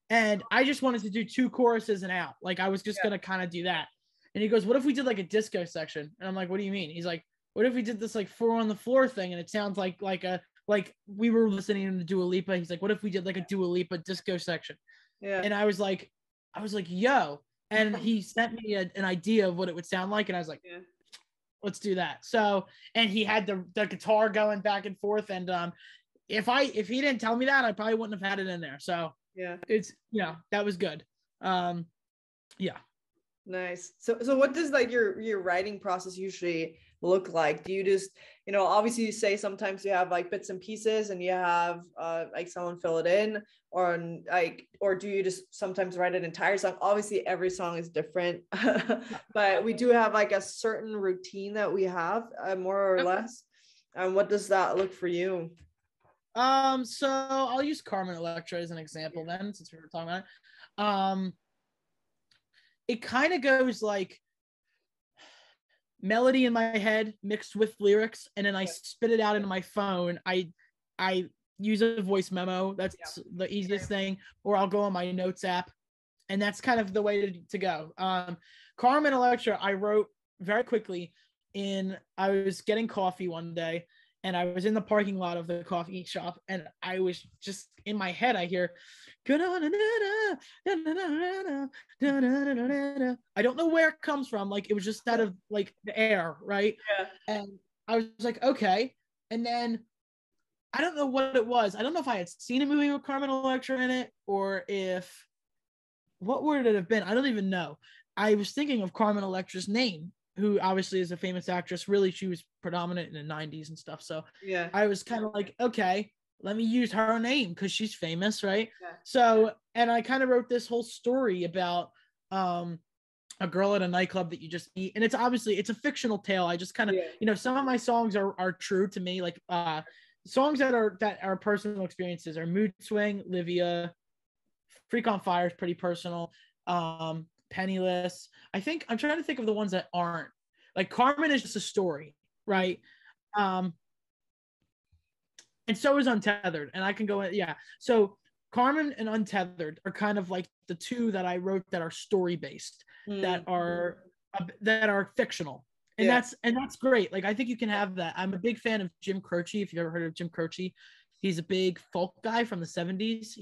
S1: And I just wanted to do 2 choruses and out. Like I was just gonna kind of do that. And he goes, what if we did like a disco section? And I'm like, what do you mean? He's like, what if we did this like 4 on the floor thing and it sounds like a like we were listening to Dua Lipa. He's like, what if we did like a Dua Lipa disco section?
S2: Yeah.
S1: And I was like, yo. And he sent me an idea of what it would sound like. And I was like, let's do that. So, and he had the guitar going back and forth. And if he didn't tell me that, I probably wouldn't have had it in there. So
S2: yeah,
S1: it's, that was good. Yeah.
S2: Nice. So what does like your writing process usually look like? Do you just, obviously you say sometimes you have like bits and pieces and you have like someone fill it in, or do you just sometimes write an entire song? Obviously every song is different, but we do have like a certain routine that we have, more or less. And what does that look for you?
S1: So I'll use Carmen Electra as an example then, since we were talking about it. It kind of goes like melody in my head mixed with lyrics, and then I spit it out into my phone. I use a voice memo. That's the easiest thing, or I'll go on my notes app, and that's kind of the way to go. Carmen Electra, I wrote very quickly. I was getting coffee one day, and I was in the parking lot of the coffee shop, and I was just in my head, I hear, I don't know where it comes from. Like, it was just out of like the air, right?
S2: Yeah.
S1: And I was like, okay. And then I don't know what it was. I don't know if I had seen a movie with Carmen Electra in it, or what would it have been? I don't even know. I was thinking of Carmen Electra's name, who obviously is a famous actress. Really, she was predominant in the 90s and stuff. So
S2: yeah,
S1: I was kind of like, okay, let me use her name because she's famous, right?
S2: Yeah.
S1: So, and I kind of wrote this whole story about a girl at a nightclub that you just meet. And it's a fictional tale. I just kind of, some of my songs are true to me. Like songs that are personal experiences are Mood Swing, Livia, Freak on Fire is pretty personal. Penniless. I think I'm trying to think of the ones that aren't. Like Carmen is just a story, right? And so is Untethered. And I can go, So Carmen and Untethered are kind of like the two that I wrote that are story based, that are fictional. And that's great. Like, I think you can have that. I'm a big fan of Jim Croce. If you've ever heard of Jim Croce, he's a big folk guy from the 70s.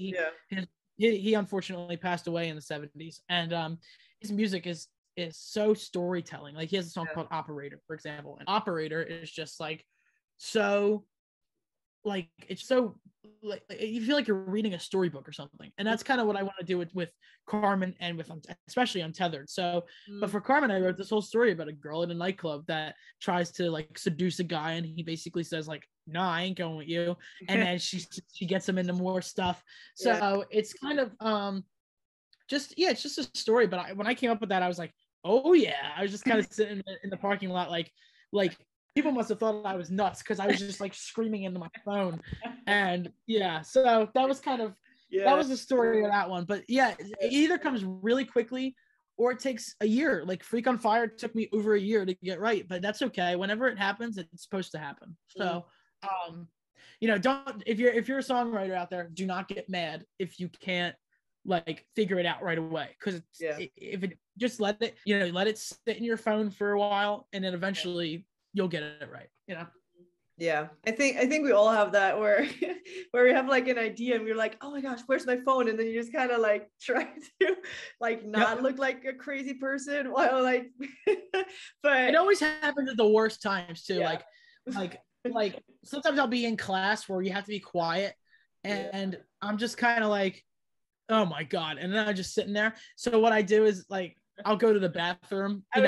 S1: He unfortunately passed away in the 70s. And his music is so storytelling. Like, he has a song called Operator, for example. And Operator is just like, so like, it's so like you feel like you're reading a storybook or something. And that's kind of what I want to do with Carmen and with especially Untethered. So but for Carmen, I wrote this whole story about a girl in a nightclub that tries to like seduce a guy, and he basically says like, no, I ain't going with you. And then she gets him into more stuff. So it's kind of it's just a story. But when I came up with that, I was like, oh yeah. I was just kind of sitting in the parking lot like people must have thought I was nuts because I was just like screaming into my phone. And so that was kind of that was the story of that one. But it either comes really quickly or it takes a year. Like Freak on Fire took me over a year to get right, but that's okay. Whenever it happens, it's supposed to happen. So don't, if you're a songwriter out there, do not get mad if you can't like figure it out right away, because if it just let it sit in your phone for a while, and then eventually you'll get it right.
S2: Yeah, I think we all have that where we have like an idea and we're like, oh my gosh, where's my phone? And then you just kind of like try to like not look like a crazy person while like but
S1: it always happens at the worst times too. Like sometimes I'll be in class where you have to be quiet, and I'm just kind of like, oh my god, and then I'm just sitting there. So what I do is like, I'll go to the bathroom,
S2: I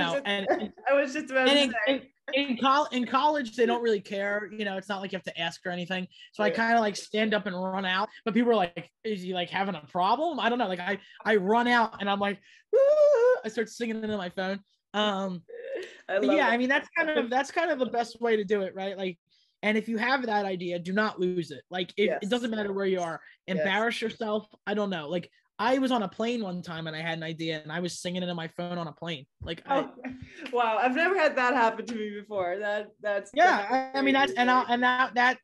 S2: was just about to say.
S1: In college, they don't really care. It's not like you have to ask or anything. So I kind of like stand up and run out. But people are like, is he like having a problem? I don't know. Like I run out and I'm like, woo! I start singing into my phone. I mean, that's kind of the best way to do it, right? Like, and if you have that idea, do not lose it. Like it doesn't matter where you are. Embarrass yourself. I don't know. Like, I was on a plane one time and I had an idea and I was singing into my phone on a plane. Like,
S2: wow, I've never had that happen to me before. That's
S1: I mean, that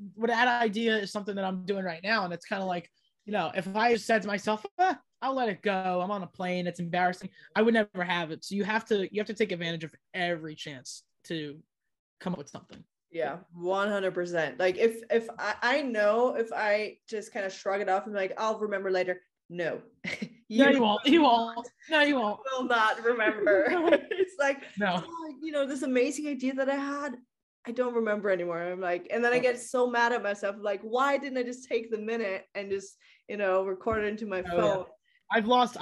S1: idea is something that I'm doing right now. And it's kind of like, if I said to myself, I'll let it go, I'm on a plane, it's embarrassing, I would never have it. So you have to take advantage of every chance to come up with something.
S2: Yeah, 100%. Like if I know, if I just kind of shrug it off and like, I'll remember later. No,
S1: No, you won't. You won't. No, you won't.
S2: will not remember. It's like,
S1: No.
S2: oh, you know, this amazing idea that I had, I don't remember anymore. I'm like, and then I get so mad at myself, like, why didn't I just take the minute and just, you know, record it into my phone?
S1: Yeah. I've lost,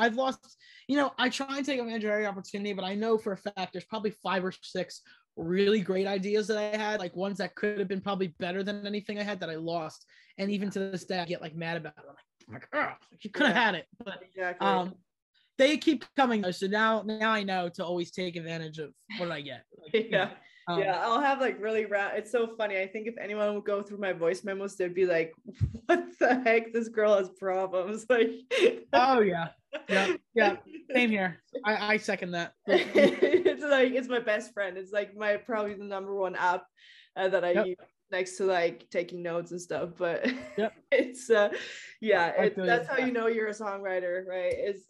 S1: you know, I try and take advantage of every opportunity, but I know for a fact there's probably 5 or 6 really great ideas that I had, like ones that could have been probably better than anything I had that I lost. And even to this day, I get like mad about it. I'm like, oh, you could have had it. But
S2: Exactly.
S1: they keep coming though. So now I know to always take advantage of what I get. Like,
S2: Yeah. Yeah, I'll have like really it's so funny. I think if anyone would go through my voice memos, they'd be like, what the heck? This girl has problems. Like,
S1: oh yeah. Yeah. Same here. I second that.
S2: It's like, it's my best friend. It's like probably the #1 app that I use next to like taking notes and stuff. But it's that's how you know you're a songwriter, right? It's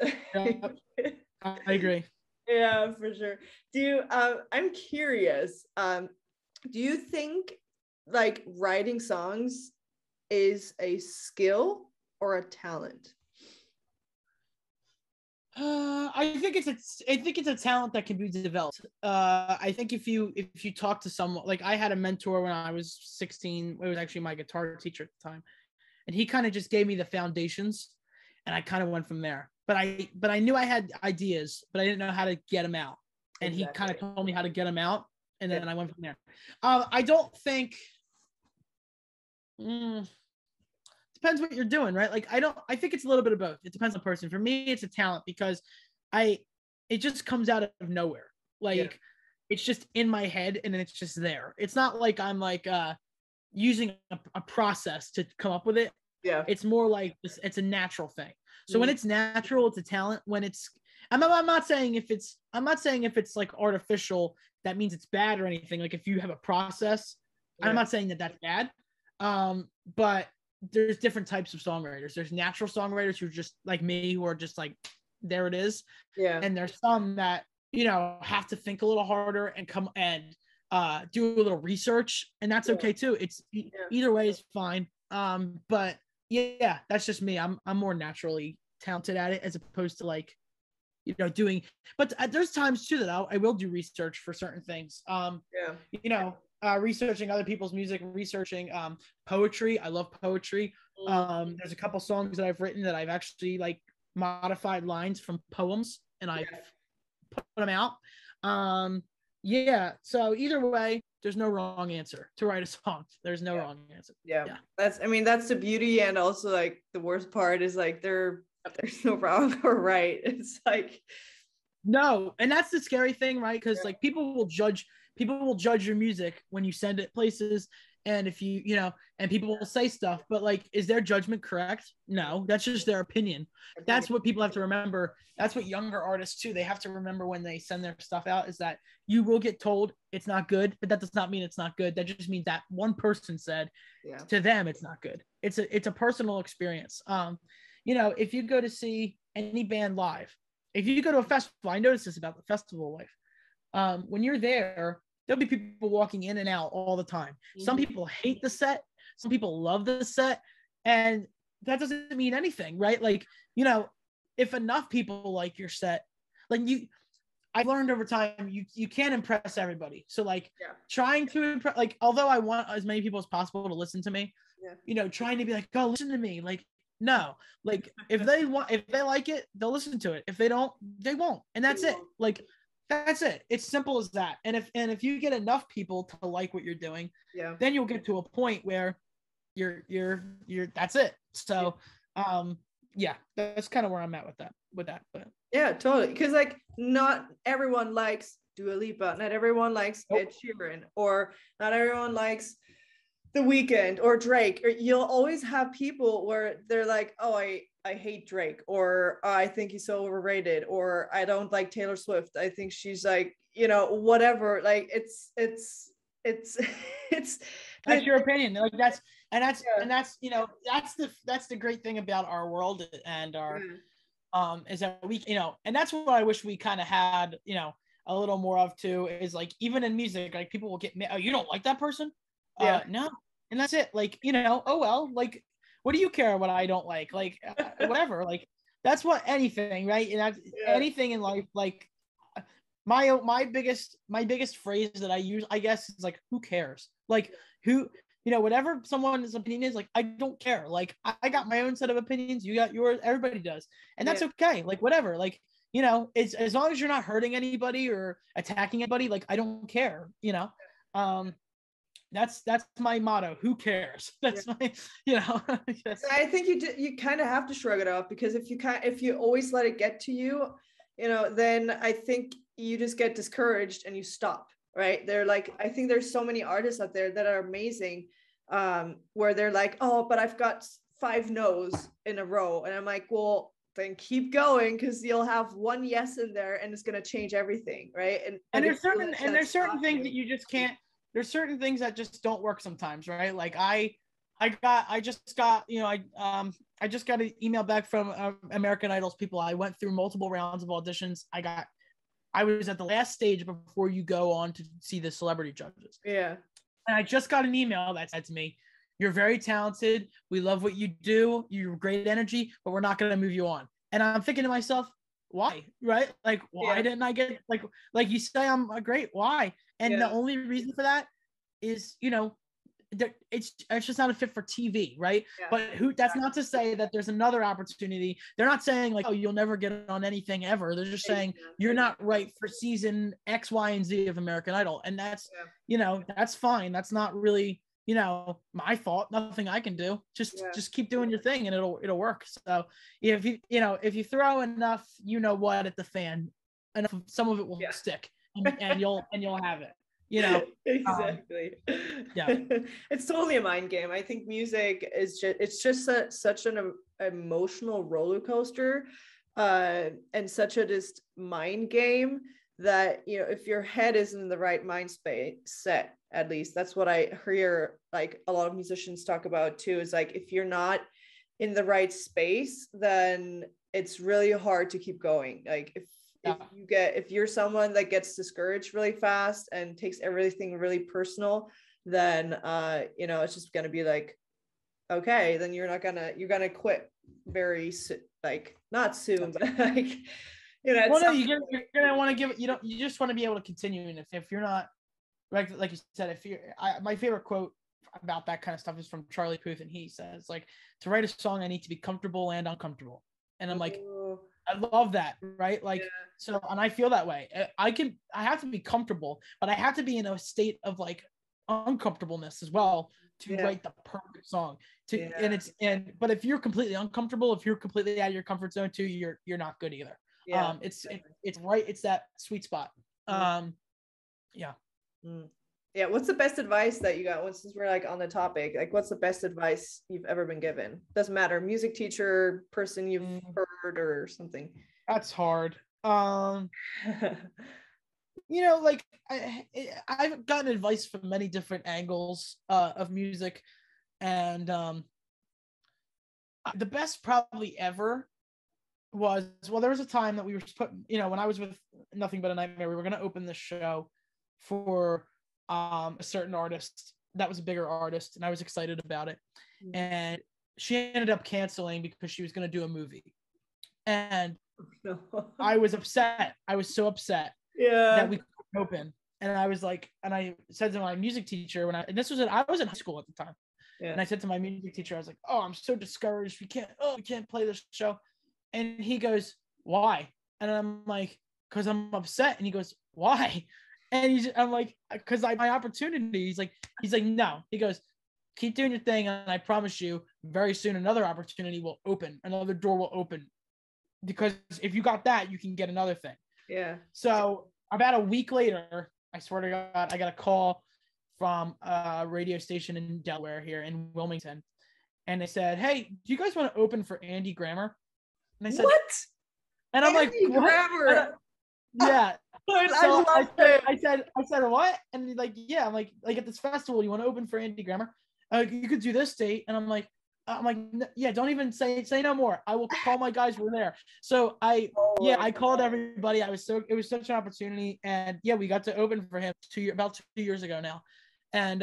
S1: I agree.
S2: Yeah, for sure. I'm curious, do you think like writing songs is a skill or a talent?
S1: I think it's a talent that can be developed. I think if you talk to someone, like I had a mentor when I was 16, it was actually my guitar teacher at the time, and he kind of just gave me the foundations, and I kind of went from there. But I knew I had ideas, but I didn't know how to get them out, and he kind of told me how to get them out, and then I went from there. I don't think. Depends what you're doing, right? Like I think it's a little bit of both. It depends on the person. For me, it's a talent because it just comes out of nowhere. Like it's just in my head and it's just there. It's not like I'm like using a process to come up with it.
S2: Yeah.
S1: It's more like it's a natural thing. So when it's natural, it's a talent. When it's I'm not saying if it's like artificial, that means it's bad or anything. Like if you have a process, I'm not saying that that's bad. But there's different types of songwriters. There's natural songwriters who are just like me, who are just like, there it is.
S2: Yeah.
S1: And there's some that, you know, have to think a little harder and come and do a little research, and that's okay too. It's either way is fine. But yeah, that's just me. I'm more naturally talented at it as opposed to like, you know, doing, but there's times too that I will do research for certain things. You know, researching other people's music, researching poetry. I love poetry. There's a couple songs that I've written that I've actually like modified lines from poems and I've put them out. So either way, there's no wrong answer to write a song. There's no wrong answer.
S2: That's the beauty, and also like the worst part is like there's no wrong or right. It's like
S1: no, and that's the scary thing, right? Because like people will judge your music when you send it places, and if you know, and people will say stuff, but like, is their judgment correct? No, that's just their opinion. That's what people have to remember. That's what younger artists too, they have to remember when they send their stuff out, is that you will get told it's not good, but that does not mean it's not good. That just means that one person said to them it's not good. It's a personal experience. You know, if you go to see any band live, if you go to a festival, I noticed this about the festival life. When you're there, there'll be people walking in and out all the time. Some people hate the set. Some people love the set. And that doesn't mean anything, right? Like, you know, if enough people like your set, like I've learned over time, you can't impress everybody. So like trying to impress, like, although I want as many people as possible to listen to me, you know, trying to be like, oh, listen to me. Like, no, like if they like it, they'll listen to it. If they don't, they won't. And that's it. Like, that's it. It's simple as that. And if you get enough people to like what you're doing, then you'll get to a point where you're that's it. So that's kind of where I'm at with that. But
S2: yeah, totally. Because like not everyone likes Dua Lipa, not everyone likes Ed Sheeran, or not everyone likes The Weeknd or Drake. Or you'll always have people where they're like, oh, I hate Drake, or I think he's so overrated, or I don't like Taylor Swift. I think she's like, you know, whatever. Like it's
S1: that's your opinion. Like that's you know, that's the great thing about our world and our is that we, you know, and that's what I wish we kind of had, you know, a little more of too, is like even in music, like people will get, oh, you don't like that person? No. And that's it. Like, you know, oh well, like, what do you care what I don't like? Like, whatever. Like, that's what anything, right? And that's anything in life. Like, my biggest phrase that I use, I guess, is like, who cares? Like, who, you know, whatever someone's opinion is, like, I don't care. Like, I got my own set of opinions, you got yours, everybody does, and that's okay. Like, whatever. Like, you know, it's as long as you're not hurting anybody or attacking anybody, like, I don't care. You know, that's my motto. Who cares? That's my, you know.
S2: I think you kind of have to shrug it off, because if you always let it get to you, you know, then I think you just get discouraged and you stop, right? They're like, I think there's so many artists out there that are amazing, where they're like, oh, but I've got 5 no's in a row, and I'm like, well, then keep going, because you'll have one yes in there and it's going to change everything, right? And
S1: there's certain things that you just can't. There's certain things that just don't work sometimes, right? Like I just got, you know, I just got an email back from American Idol's people. I went through multiple rounds of auditions. I was at the last stage before you go on to see the celebrity judges.
S2: Yeah.
S1: And I just got an email that said to me, "You're very talented. We love what you do. You're great energy, but we're not going to move you on." And I'm thinking to myself, why? Right? Like, why didn't I get, like you say, I'm great. Why? And the only reason for that is, you know, it's just not a fit for TV, right? But that's not to say that there's another opportunity. They're not saying like, oh, you'll never get on anything ever. They're just saying you're not right for season X, Y, and Z of American Idol. And that's, you know, that's fine. That's not really, you know, my fault. Nothing I can do. Just keep doing your thing and it'll work. So if you throw enough, you know what, at the fan, enough, some of it will stick and you'll have it. You know,
S2: exactly. It's totally a mind game. I think music is just such an emotional roller coaster, and such a just mind game that, you know, if your head isn't in the right mind space set, at least that's what I hear like a lot of musicians talk about too, is like, if you're not in the right space, then it's really hard to keep going. Like if you're someone that gets discouraged really fast and takes everything really personal, then you know, it's just gonna be like, okay, then you're gonna quit very like, not soon, but like, you know.
S1: Well, no, you're gonna want to give it. You just want to be able to continue, and if you're not, like you said, my favorite quote about that kind of stuff is from Charlie Puth, and he says, like, to write a song, I need to be comfortable and uncomfortable, and I'm like, I love that, right? Like, so, and I feel that way. I have to be comfortable, but I have to be in a state of like uncomfortableness as well to write the perfect song. But if you're completely uncomfortable, if you're completely out of your comfort zone too, you're not good either. It's right. It's that sweet spot.
S2: What's the best advice that you got? Since we're like on the topic, like, what's the best advice you've ever been given? Doesn't matter, music teacher, person you've heard, or something.
S1: That's hard. You know, like I've gotten advice from many different angles of music, and the best probably ever was, well, there was a time that we were you know, when I was with Nothing But a Nightmare, we were going to open this show for a certain artist that was a bigger artist, and I was excited about it. And she ended up canceling because she was going to do a movie, and I was upset. I was so upset that we couldn't open. And I was like, and I said to my music teacher I was in high school at the time. And I said to my music teacher, I was like, oh, I'm so discouraged. We can't play this show. And he goes, why? And I'm like, because I'm upset. And he goes, why? And I'm like, because my opportunity. He's like, no. He goes, keep doing your thing, and I promise you, very soon another opportunity will open, another door will open. Because if you got that, you can get another thing. Yeah. So about a week later, I swear to God, I got a call from a radio station in Delaware here in Wilmington, and they said, "Hey, do you guys want to open for Andy Grammer?" And I said, "What?" And I'm
S2: Andy
S1: like,
S2: Grammer.
S1: Yeah.
S2: So
S1: I said, what? And he's like, yeah. I'm like at this festival, you want to open for Andy Grammer? You could do this date. And I'm like, yeah, don't even say no more. I will call my guys who were there. So I called everybody. It was such an opportunity. And yeah, we got to open for him about 2 years ago now. And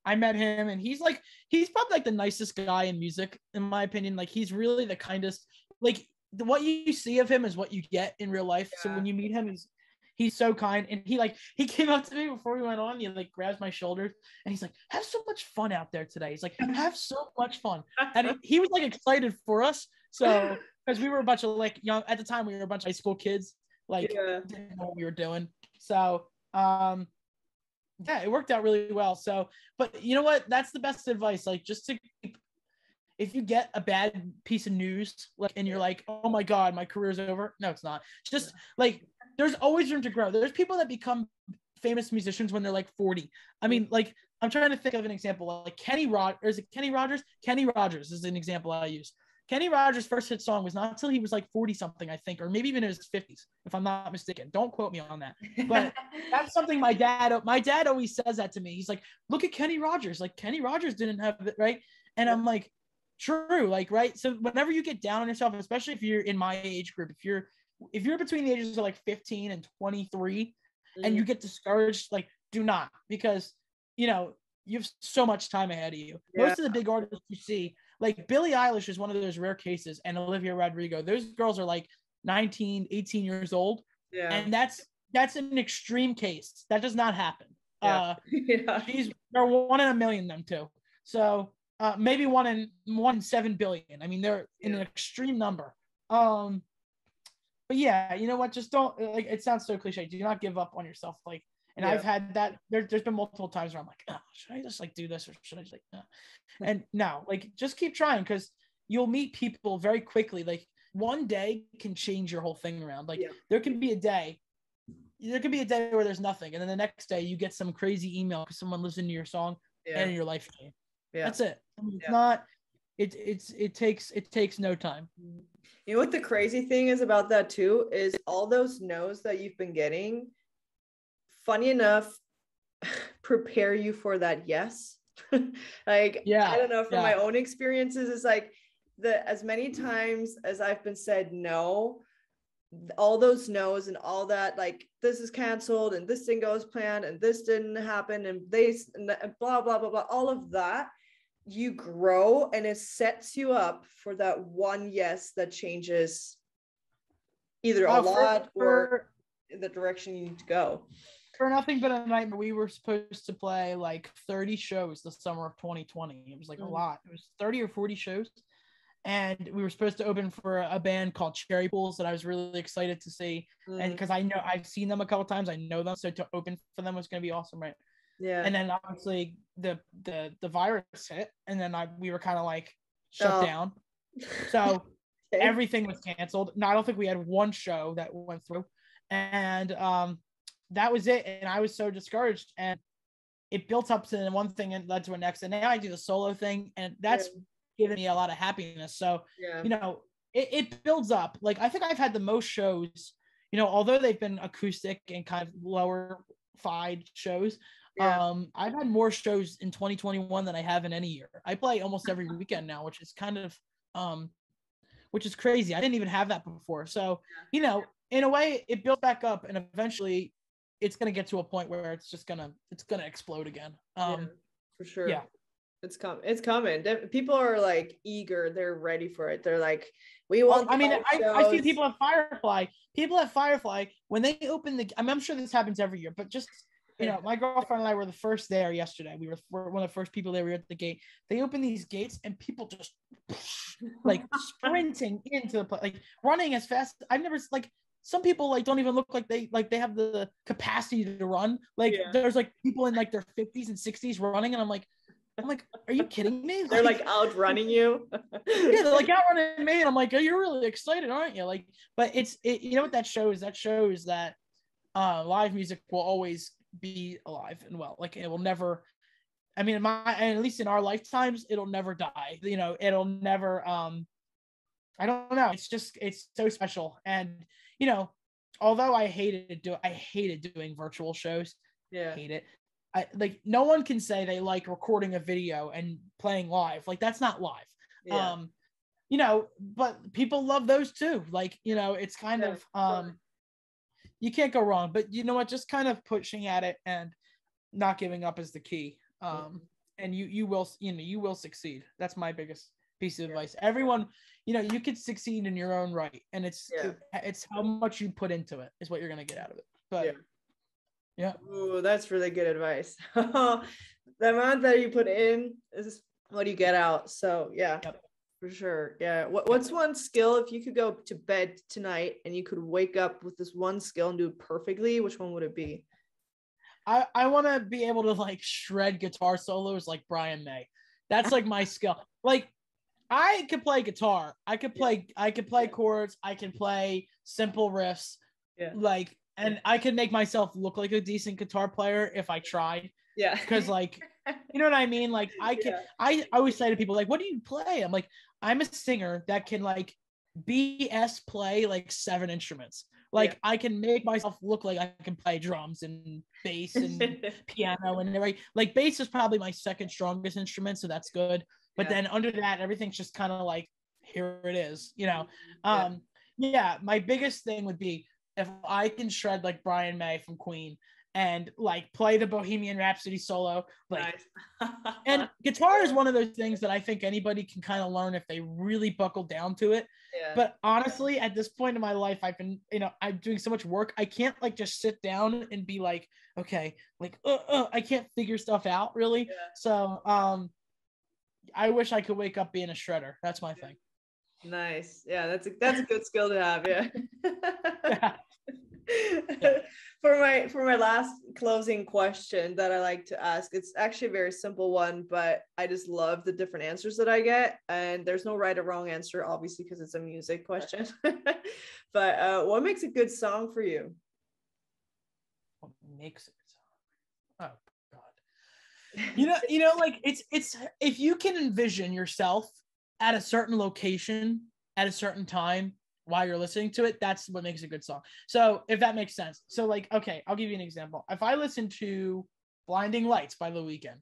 S1: I met him, and he's probably like the nicest guy in music, in my opinion. Like, he's really the kindest. Like, what you see of him is what you get in real life. So when you meet him, he's so kind, and he came up to me before we went on. He like grabs my shoulders, and he's like, "Have so much fun out there today." He's like, "Have so much fun," and he was like excited for us. So because we were a bunch of like young at the time, we were a bunch of high school kids, like didn't know what we were doing. So yeah, it worked out really well. So, but you know what? That's the best advice. Like, just to keep, if you get a bad piece of news, like, and you're like, oh my God, my career's over. No, it's not. Just like, there's always room to grow. There's people that become famous musicians when they're like 40. I mean, like, I'm trying to think of an example. Like Kenny Rogers. Kenny Rogers is an example I use. Kenny Rogers' first hit song was not until he was like 40 something, I think, or maybe even in his 50s, if I'm not mistaken. Don't quote me on that. But that's something my dad always says that to me. He's like, look at Kenny Rogers. Like, Kenny Rogers didn't have it, right? And I'm like, true, like, right. So whenever you get down on yourself, especially if you're in my age group, if you're between the ages of like 15 and 23 and you get discouraged, like, do not, because you have so much time ahead of you. Most of the big artists you see, like Billie Eilish is one of those rare cases, and Olivia Rodrigo, those girls are like 19, 18 years old. Yeah. And that's an extreme case. That does not happen. Yeah. They're 1 in a million, them too. So maybe 1 in 7 billion. I mean, they're in an extreme number. But yeah, you know what? Just don't, like, it sounds so cliche. Do not give up on yourself. Like, and I've had that. There's been multiple times where I'm like, oh, should I just like do this, or should I just like, no? And no, like, just keep trying, because you'll meet people very quickly. Like, one day can change your whole thing around. Like, there can be a day where there's nothing, and then the next day you get some crazy email because someone listened to your song and your life changed. That's it. I mean, it's not. It takes no time.
S2: You know what the crazy thing is about that too is all those no's that you've been getting, funny enough, prepare you for that yes. Like, I don't know, from my own experiences, it's like as many times as I've been said no, all those no's and all that, like, this is canceled and this didn't go as planned and this didn't happen and blah blah blah blah, all of that, you grow, and it sets you up for that one yes that changes either a lot or in the direction you need to go.
S1: For nothing but a nightmare, we were supposed to play like 30 shows the summer of 2020. It was like a lot. It was 30 or 40 shows. And we were supposed to open for a band called Cherry Pools that I was really excited to see. And because I know I've seen them a couple times, I know them. So to open for them was going to be awesome, right? Yeah. And then obviously the virus hit, and then we were kind of like shut down. So everything was canceled. No, I don't think we had one show that went through. And that was it. And I was so discouraged, and it built up to one thing and led to the next. And now I do the solo thing, and that's given me a lot of happiness. So, it builds up. Like, I think I've had the most shows, although they've been acoustic and kind of lower fied shows. I've had more shows in 2021 than I have in any year. I play almost every weekend now, which is kind of, which is crazy. I didn't even have that before. So, in a way, it built back up, and eventually it's going to get to a point where it's going to explode again.
S2: For sure.
S1: Yeah.
S2: It's coming. People are like eager. They're ready for it. They're like, we want.
S1: I see people at Firefly when they open I'm sure this happens every year, but just, my girlfriend and I were the first there yesterday. We were one of the first people there. We were at the gate. They open these gates, and people just like sprinting into the place, like running as fast. I've never, like, some people like don't even look like they have the capacity to run. Like, there's like people in like their 50s and 60s running, and I'm like, are you kidding me?
S2: They're like outrunning you.
S1: Yeah, they're like outrunning me, and I'm like, oh, you're really excited, aren't you? Like, but you know what that shows? That shows that live music will always be alive and well. Like, it will never. I mean, at least in our lifetimes, it'll never die. It'll never. I don't know. It's so special, and although I hated doing virtual shows. Yeah, I hate it. Like, no one can say they like recording a video and playing live. Like, that's not live. Yeah. But people love those too. Like, it's kind of, you can't go wrong, but you know what, just kind of pushing at it and not giving up is the key. and you will, you will succeed. That's my biggest piece of advice. Everyone, you could succeed in your own right, and it's how much you put into it is what you're gonna get out of it. But yeah.
S2: Ooh, that's really good advice. The amount that you put in is what you get out. So yeah, for sure. Yeah. What's one skill, if you could go to bed tonight and you could wake up with this one skill and do it perfectly, which one would it be?
S1: I want to be able to like shred guitar solos like Brian May. That's like my skill. Like I could play guitar. I could play chords. I can play simple riffs. Yeah. Like, and I could make myself look like a decent guitar player if I tried.
S2: Yeah.
S1: Because like, you know what I mean? Like I always say to people like, what do you play? I'm like, I'm a singer that can like BS play like 7 instruments. Like I can make myself look like I can play drums and bass and piano and everything. Like bass is probably my second strongest instrument, so that's good. But then under that, everything's just kind of like, here it is, my biggest thing would be if I can shred like Brian May from Queen and like play the Bohemian Rhapsody solo, like, nice. And guitar is one of those things that I think anybody can kind of learn if they really buckle down to it. Yeah. But honestly, at this point in my life, I've been, I'm doing so much work. I can't like just sit down and be like, okay, like, I can't figure stuff out really. Yeah. So, I wish I could wake up being a shredder. That's my thing.
S2: Nice. Yeah, that's a good skill to have. Yeah. For my last closing question that I like to ask, it's actually a very simple one, but I just love the different answers that I get, and there's no right or wrong answer, obviously, because it's a music question. But what makes a good song for you?
S1: What makes it? Oh God. Like it's if you can envision yourself at a certain location at a certain time while you're listening to it, that's what makes a good song. So if that makes sense. So like, okay, I'll give you an example. If I listen to Blinding Lights by The Weeknd,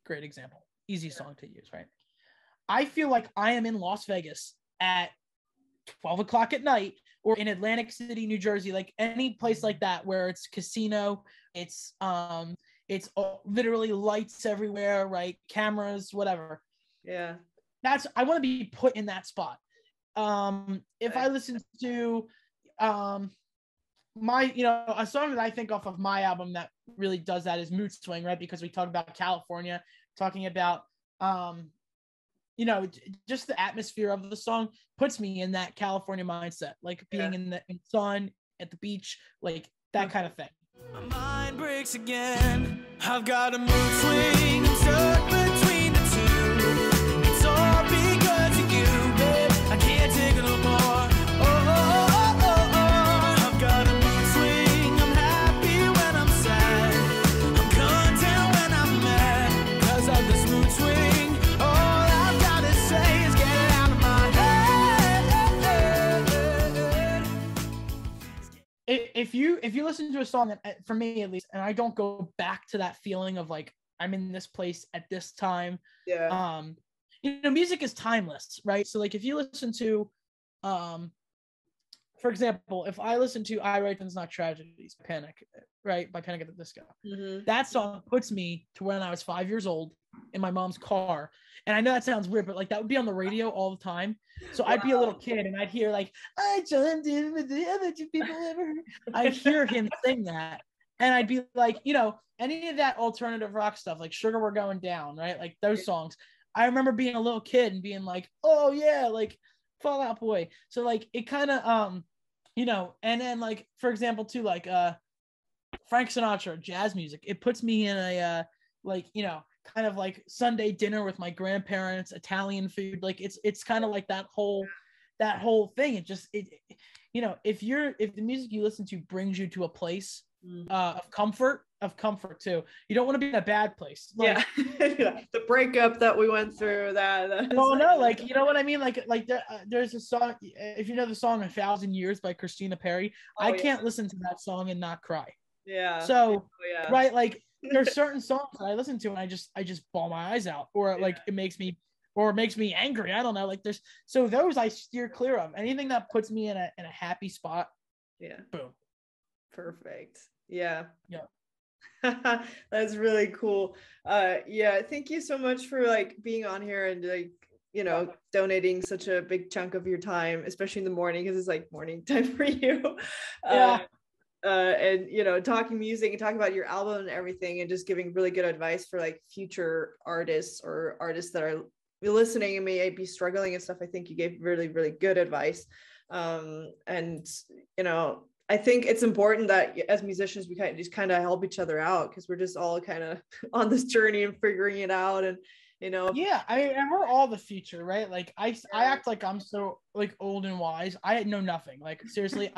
S1: great example, easy song to use, right? I feel like I am in Las Vegas at 12 o'clock at night, or in Atlantic City, New Jersey, like any place like that where it's casino, it's literally lights everywhere, right? Cameras, whatever. Yeah. I want to be put in that spot. If I listen to a song that I think off of my album that really does that is Mood Swing, right? Because we talked about California, talking about just the atmosphere of the song puts me in that California mindset, like being in the sun at the beach, like that kind of thing.
S4: My mind breaks again. I've got a mood swing. I'm stuck between the two. It's all because of you, babe. I can't take it no more. I've got a mood swing. I'm happy when I'm sad. I'm content when I'm mad. Cause of this mood swing. All I've gotta say is get it out of my head.
S1: If you listen to a song that, for me at least, and I don't go back to that feeling of like I'm in this place at this time. Yeah. Music is timeless, right? So like if you listen to, for example, if I listen to I Write Things Not Tragedies, Panic, right, by Panic at the Disco, that song puts me to when I was 5 years old in my mom's car. And I know that sounds weird, but like that would be on the radio all the time. So I'd be a little kid and I'd hear like, I joined in with the other two people ever heard. I'd hear him sing that. And I'd be like, any of that alternative rock stuff, like Sugar We're Going Down, right? Like those songs. I remember being a little kid and being like, oh yeah, like Fall Out Boy. So like it kind of, and then like, for example, too, like Frank Sinatra, jazz music, it puts me in a, kind of like Sunday dinner with my grandparents, Italian food. Like it's kind of like that whole thing. It just, if the music you listen to brings you to a place of comfort too, you don't want to be in a bad place. Like,
S2: the breakup that we went through, that
S1: oh no, like, you know what I mean? Like there's a song, if you know the song 1,000 Years by Christina Perri, I can't listen to that song and not cry. Yeah. So, right, like there's certain songs that I listen to and I just bawl my eyes out, or like it makes me angry. I don't know. Like those I steer clear of. Anything that puts me in a happy spot. Yeah. Boom.
S2: Perfect. Yeah. Yeah. That's really cool. Yeah, thank you so much for like being on here and like, you know, donating such a big chunk of your time, especially in the morning because it's like morning time for you.
S1: Yeah.
S2: And you know, talking music and talking about your album and everything, and just giving really good advice for like future artists or artists that are listening and may be struggling and stuff. I think you gave really, really good advice. And you know, I think it's important that as musicians we kind of help each other out because we're just all kind of on this journey and figuring it out. And you know,
S1: Yeah, I mean, and we're all the future, right? Like I act like I'm so like old and wise. I know nothing. Like seriously,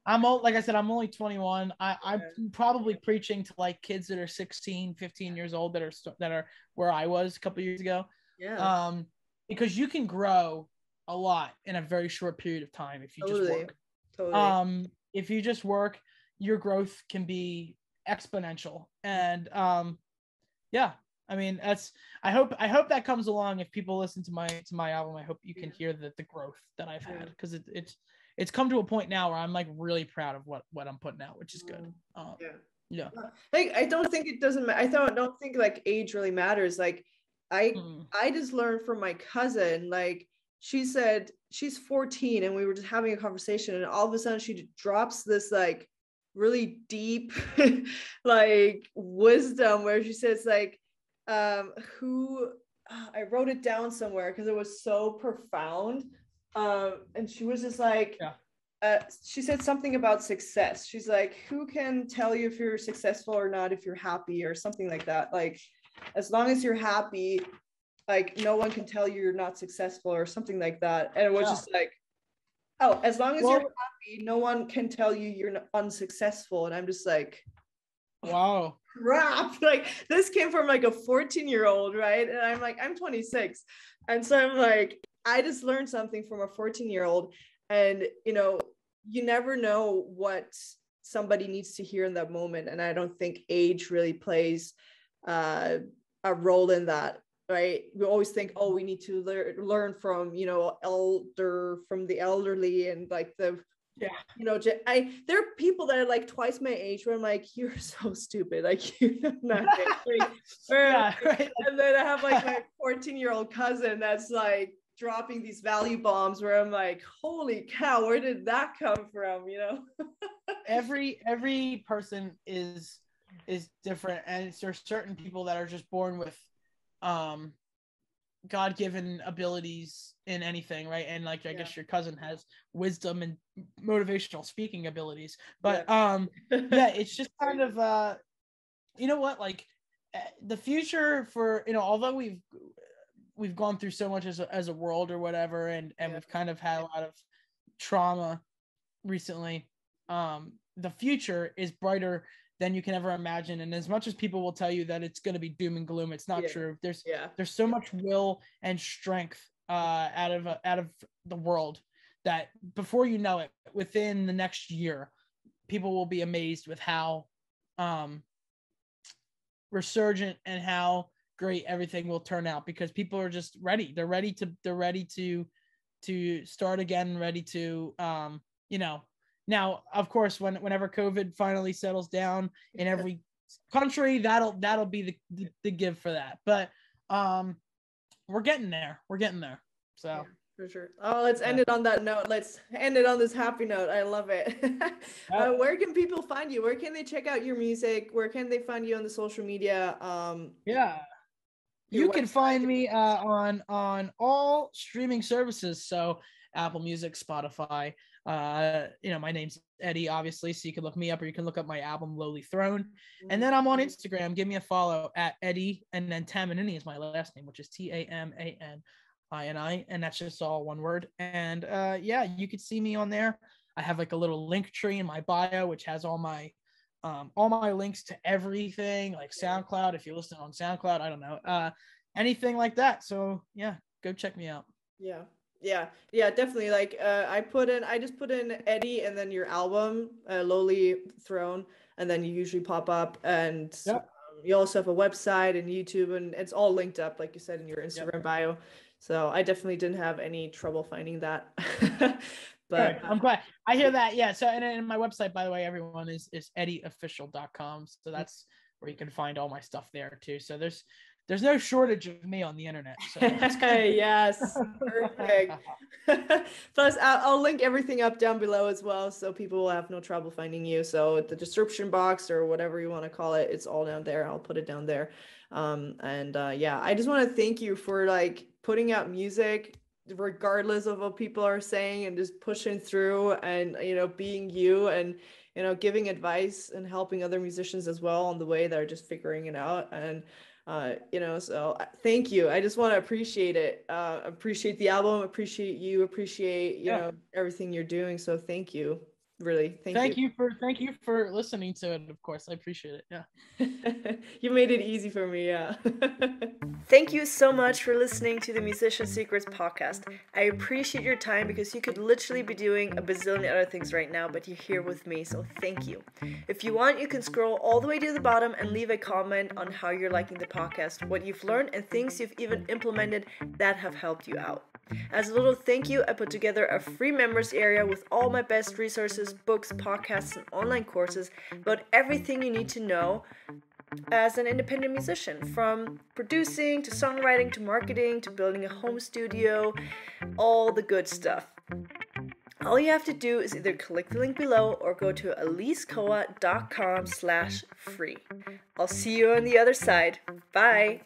S1: I'm old. Like I said, I'm only 21. I'm probably preaching to like kids that are 16, 15 years old that are where I was a couple years ago.
S2: yeah,
S1: Because you can grow a lot in a very short period of time if you just work.
S2: Totally.
S1: If you just work, your growth can be exponential. And yeah, I mean I hope that comes along if people listen to my album. I hope you can hear the growth that I've had because it's come to a point now where I'm like really proud of what I'm putting out, which is good. Yeah.
S2: Like I don't think it doesn't matter. Don't think like age really matters. Like I just learned from my cousin, like she said she's 14 and we were just having a conversation and all of a sudden she drops this like really deep like wisdom where she says like who I wrote it down somewhere because it was so profound. And she was just like she said something about success. She's like, who can tell you if you're successful or not if you're happy or something like that. Like as long as you're happy, like no one can tell you you're not successful or something like that. And it was just like, oh, as long as you're happy, no one can tell you you're unsuccessful. And I'm just like,
S1: wow,
S2: crap. Like this came from like a 14-year-old, right? And I'm like, I'm 26. And so I'm like, I just learned something from a 14-year-old. And, you know, you never know what somebody needs to hear in that moment. And I don't think age really plays a role in that. Right, we always think, oh, we need to learn from, you know, from the elderly and like the, you know, there are people that are like twice my age where I'm like, you're so stupid, like you're not like, right. And then I have like my 14-year-old cousin that's like dropping these value bombs where I'm like, holy cow, where did that come from? You know,
S1: every person is different, and there's certain people that are just born with God-given abilities in anything, right? And like I guess your cousin has wisdom and motivational speaking abilities, but it's just kind of you know what, like the future for, you know, although we've gone through so much as a world or whatever, and we've kind of had a lot of trauma recently, the future is brighter than you can ever imagine. And as much as people will tell you that it's going to be doom and gloom, it's not true. There's so much will and strength out of the world that before you know it, within the next year, people will be amazed with how resurgent and how great everything will turn out, because people are just ready. They're ready to start again, ready to you know. Now, of course, whenever COVID finally settles down in every country, that'll be the give for that. But we're getting there. So
S2: yeah, for sure. Oh, let's end it on that note. Let's end it on this happy note. I love it. Where can people find you? Where can they check out your music? Where can they find you on the social media?
S1: You can find me on all streaming services. So Apple Music, Spotify. You know, my name's Eddie, obviously, so you can look me up, or you can look up my album Lowly Throne. And then I'm on Instagram. Give me a follow at Eddie, and then Tamanini is my last name, which is TAMANINI, and that's just all one word. And you could see me on there. I have like a little link tree in my bio, which has all my links to everything, like SoundCloud. If you listen on SoundCloud, I don't know, anything like that. So yeah, go check me out.
S2: Yeah, definitely. Like I just put in Eddie and then your album, Lowly Throne, and then you usually pop up. And you also have a website and YouTube, and it's all linked up, like you said, in your Instagram bio. So I definitely didn't have any trouble finding that. But
S1: I'm glad I hear that. Yeah. So, and my website, by the way, everyone is eddieofficial.com. So that's where you can find all my stuff there too. So there's no shortage of me on the internet. So
S2: yes, perfect. Plus, I'll link everything up down below as well, so people will have no trouble finding you. So the description box or whatever you want to call it, it's all down there. I'll put it down there. Yeah, I just want to thank you for like putting out music regardless of what people are saying and just pushing through and being you and giving advice and helping other musicians as well on the way that are just figuring it out. And so thank you. I just want to appreciate it. Appreciate the album, appreciate you, appreciate everything you're doing. So thank you. Really, thank you.
S1: Thank you for listening to it. Of course, I appreciate it. Yeah.
S2: You made it easy for me. Yeah. Thank you so much for listening to the Musician Secrets podcast. I appreciate your time because you could literally be doing a bazillion other things right now, but you're here with me, so thank you. If you want, you can scroll all the way to the bottom and leave a comment on how you're liking the podcast, what you've learned, and things you've even implemented that have helped you out. As a little thank you, I put together a free members area with all my best resources, books, podcasts, and online courses about everything you need to know as an independent musician, from producing to songwriting to marketing to building a home studio, all the good stuff. All you have to do is either click the link below or go to alisekoa.com/free. I'll see you on the other side. Bye!